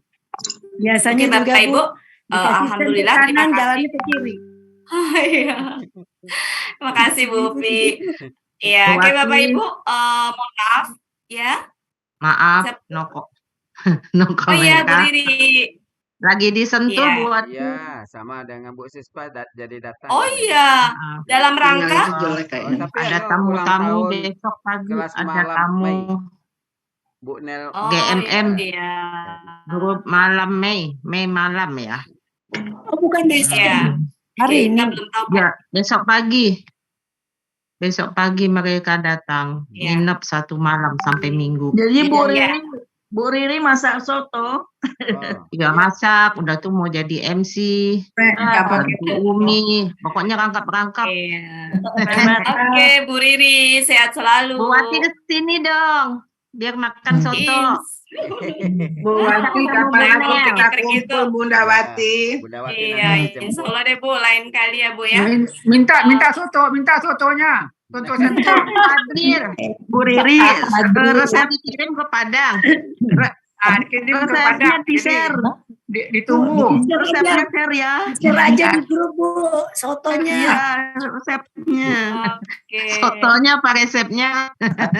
Biasanya Oke, Bapak juga Ibu, dikasih alhamdulillah sen ke terima kanan, kasih. jalannya ke kiri. Iya. Terima kasih Bu Upi. Iya, Bu oke Ati. Bapak Ibu, mohon maaf ya. Maaf, no Oh iya, Bu komentar. Riri. Lagi disentul Iya. Bu Ati. Iya, sama dengan Bu Sispa jadi datang. Oh iya, dalam rangka Ada tamu-tamu besok pagi, kelas ada malam tamu Mei. Bu Nel. GMM, Iya. grup malam Mei malam ya. Oh, bukan besok. Iya. Hari ini. Kita belum tahu. Ya, besok pagi. Besok pagi mereka datang, nginep 1 malam sampai Minggu. Jadi Iya. Bu Riri masak soto. Udah masak, udah tuh mau jadi MC. Bantu Umi, pokoknya rangkap-rangkap. Iya. Oke, Bu Riri, sehat selalu. Bu Wati kesini dong, biar makan soto. Bu Wati, kapan lagi kita kumpul Bunda Wati? Iya, insya Allah deh Bu, lain kali ya Bu ya. Minta sotonya. Soto sentul. Hadir. Bu Riri, resep dikirim ke Padang. Dikirim ke Resepnya Padang. di-share. Ditunggu. Resepnya share ya. Share aja di grup Bu, sotonya. Iya, resepnya. Oke. Sotonya apa resepnya?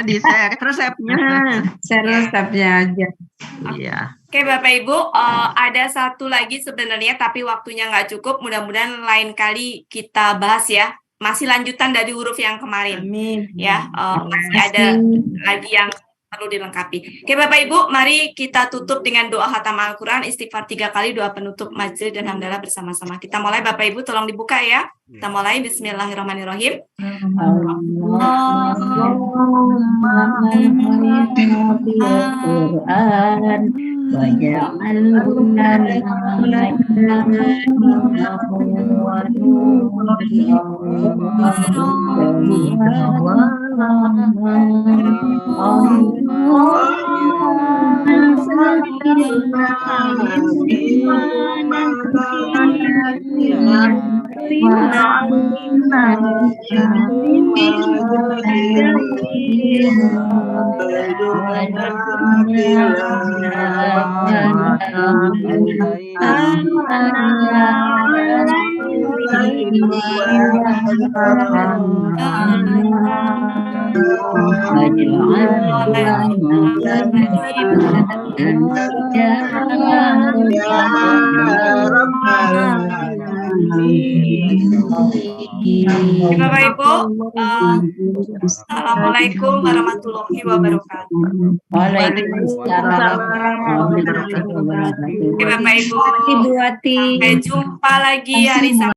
Di-share. Resepnya. Share resepnya aja. Iya. Oke Bapak Ibu, ada satu lagi sebenarnya tapi waktunya nggak cukup. Mudah-mudahan lain kali kita bahas ya. Masih lanjutan dari huruf yang kemarin. Amin. Ya, masih ada lagi yang perlu dilengkapi. Oke Bapak Ibu, mari kita tutup dengan doa khatam Al-Quran, istighfar 3 kali, doa penutup majelis dan hamdalah bersama-sama. Kita mulai Bapak Ibu, tolong dibuka ya. Kita mulai, Bismillahirrahmanirrahim. Bapak Ibu, Assalamualaikum warahmatullahi wabarakatuh. Waalaikumsalam warahmatullahi wabarakatuh. Oke Bapak Ibu, Ibu Wati. sampai jumpa lagi hari Sabtu.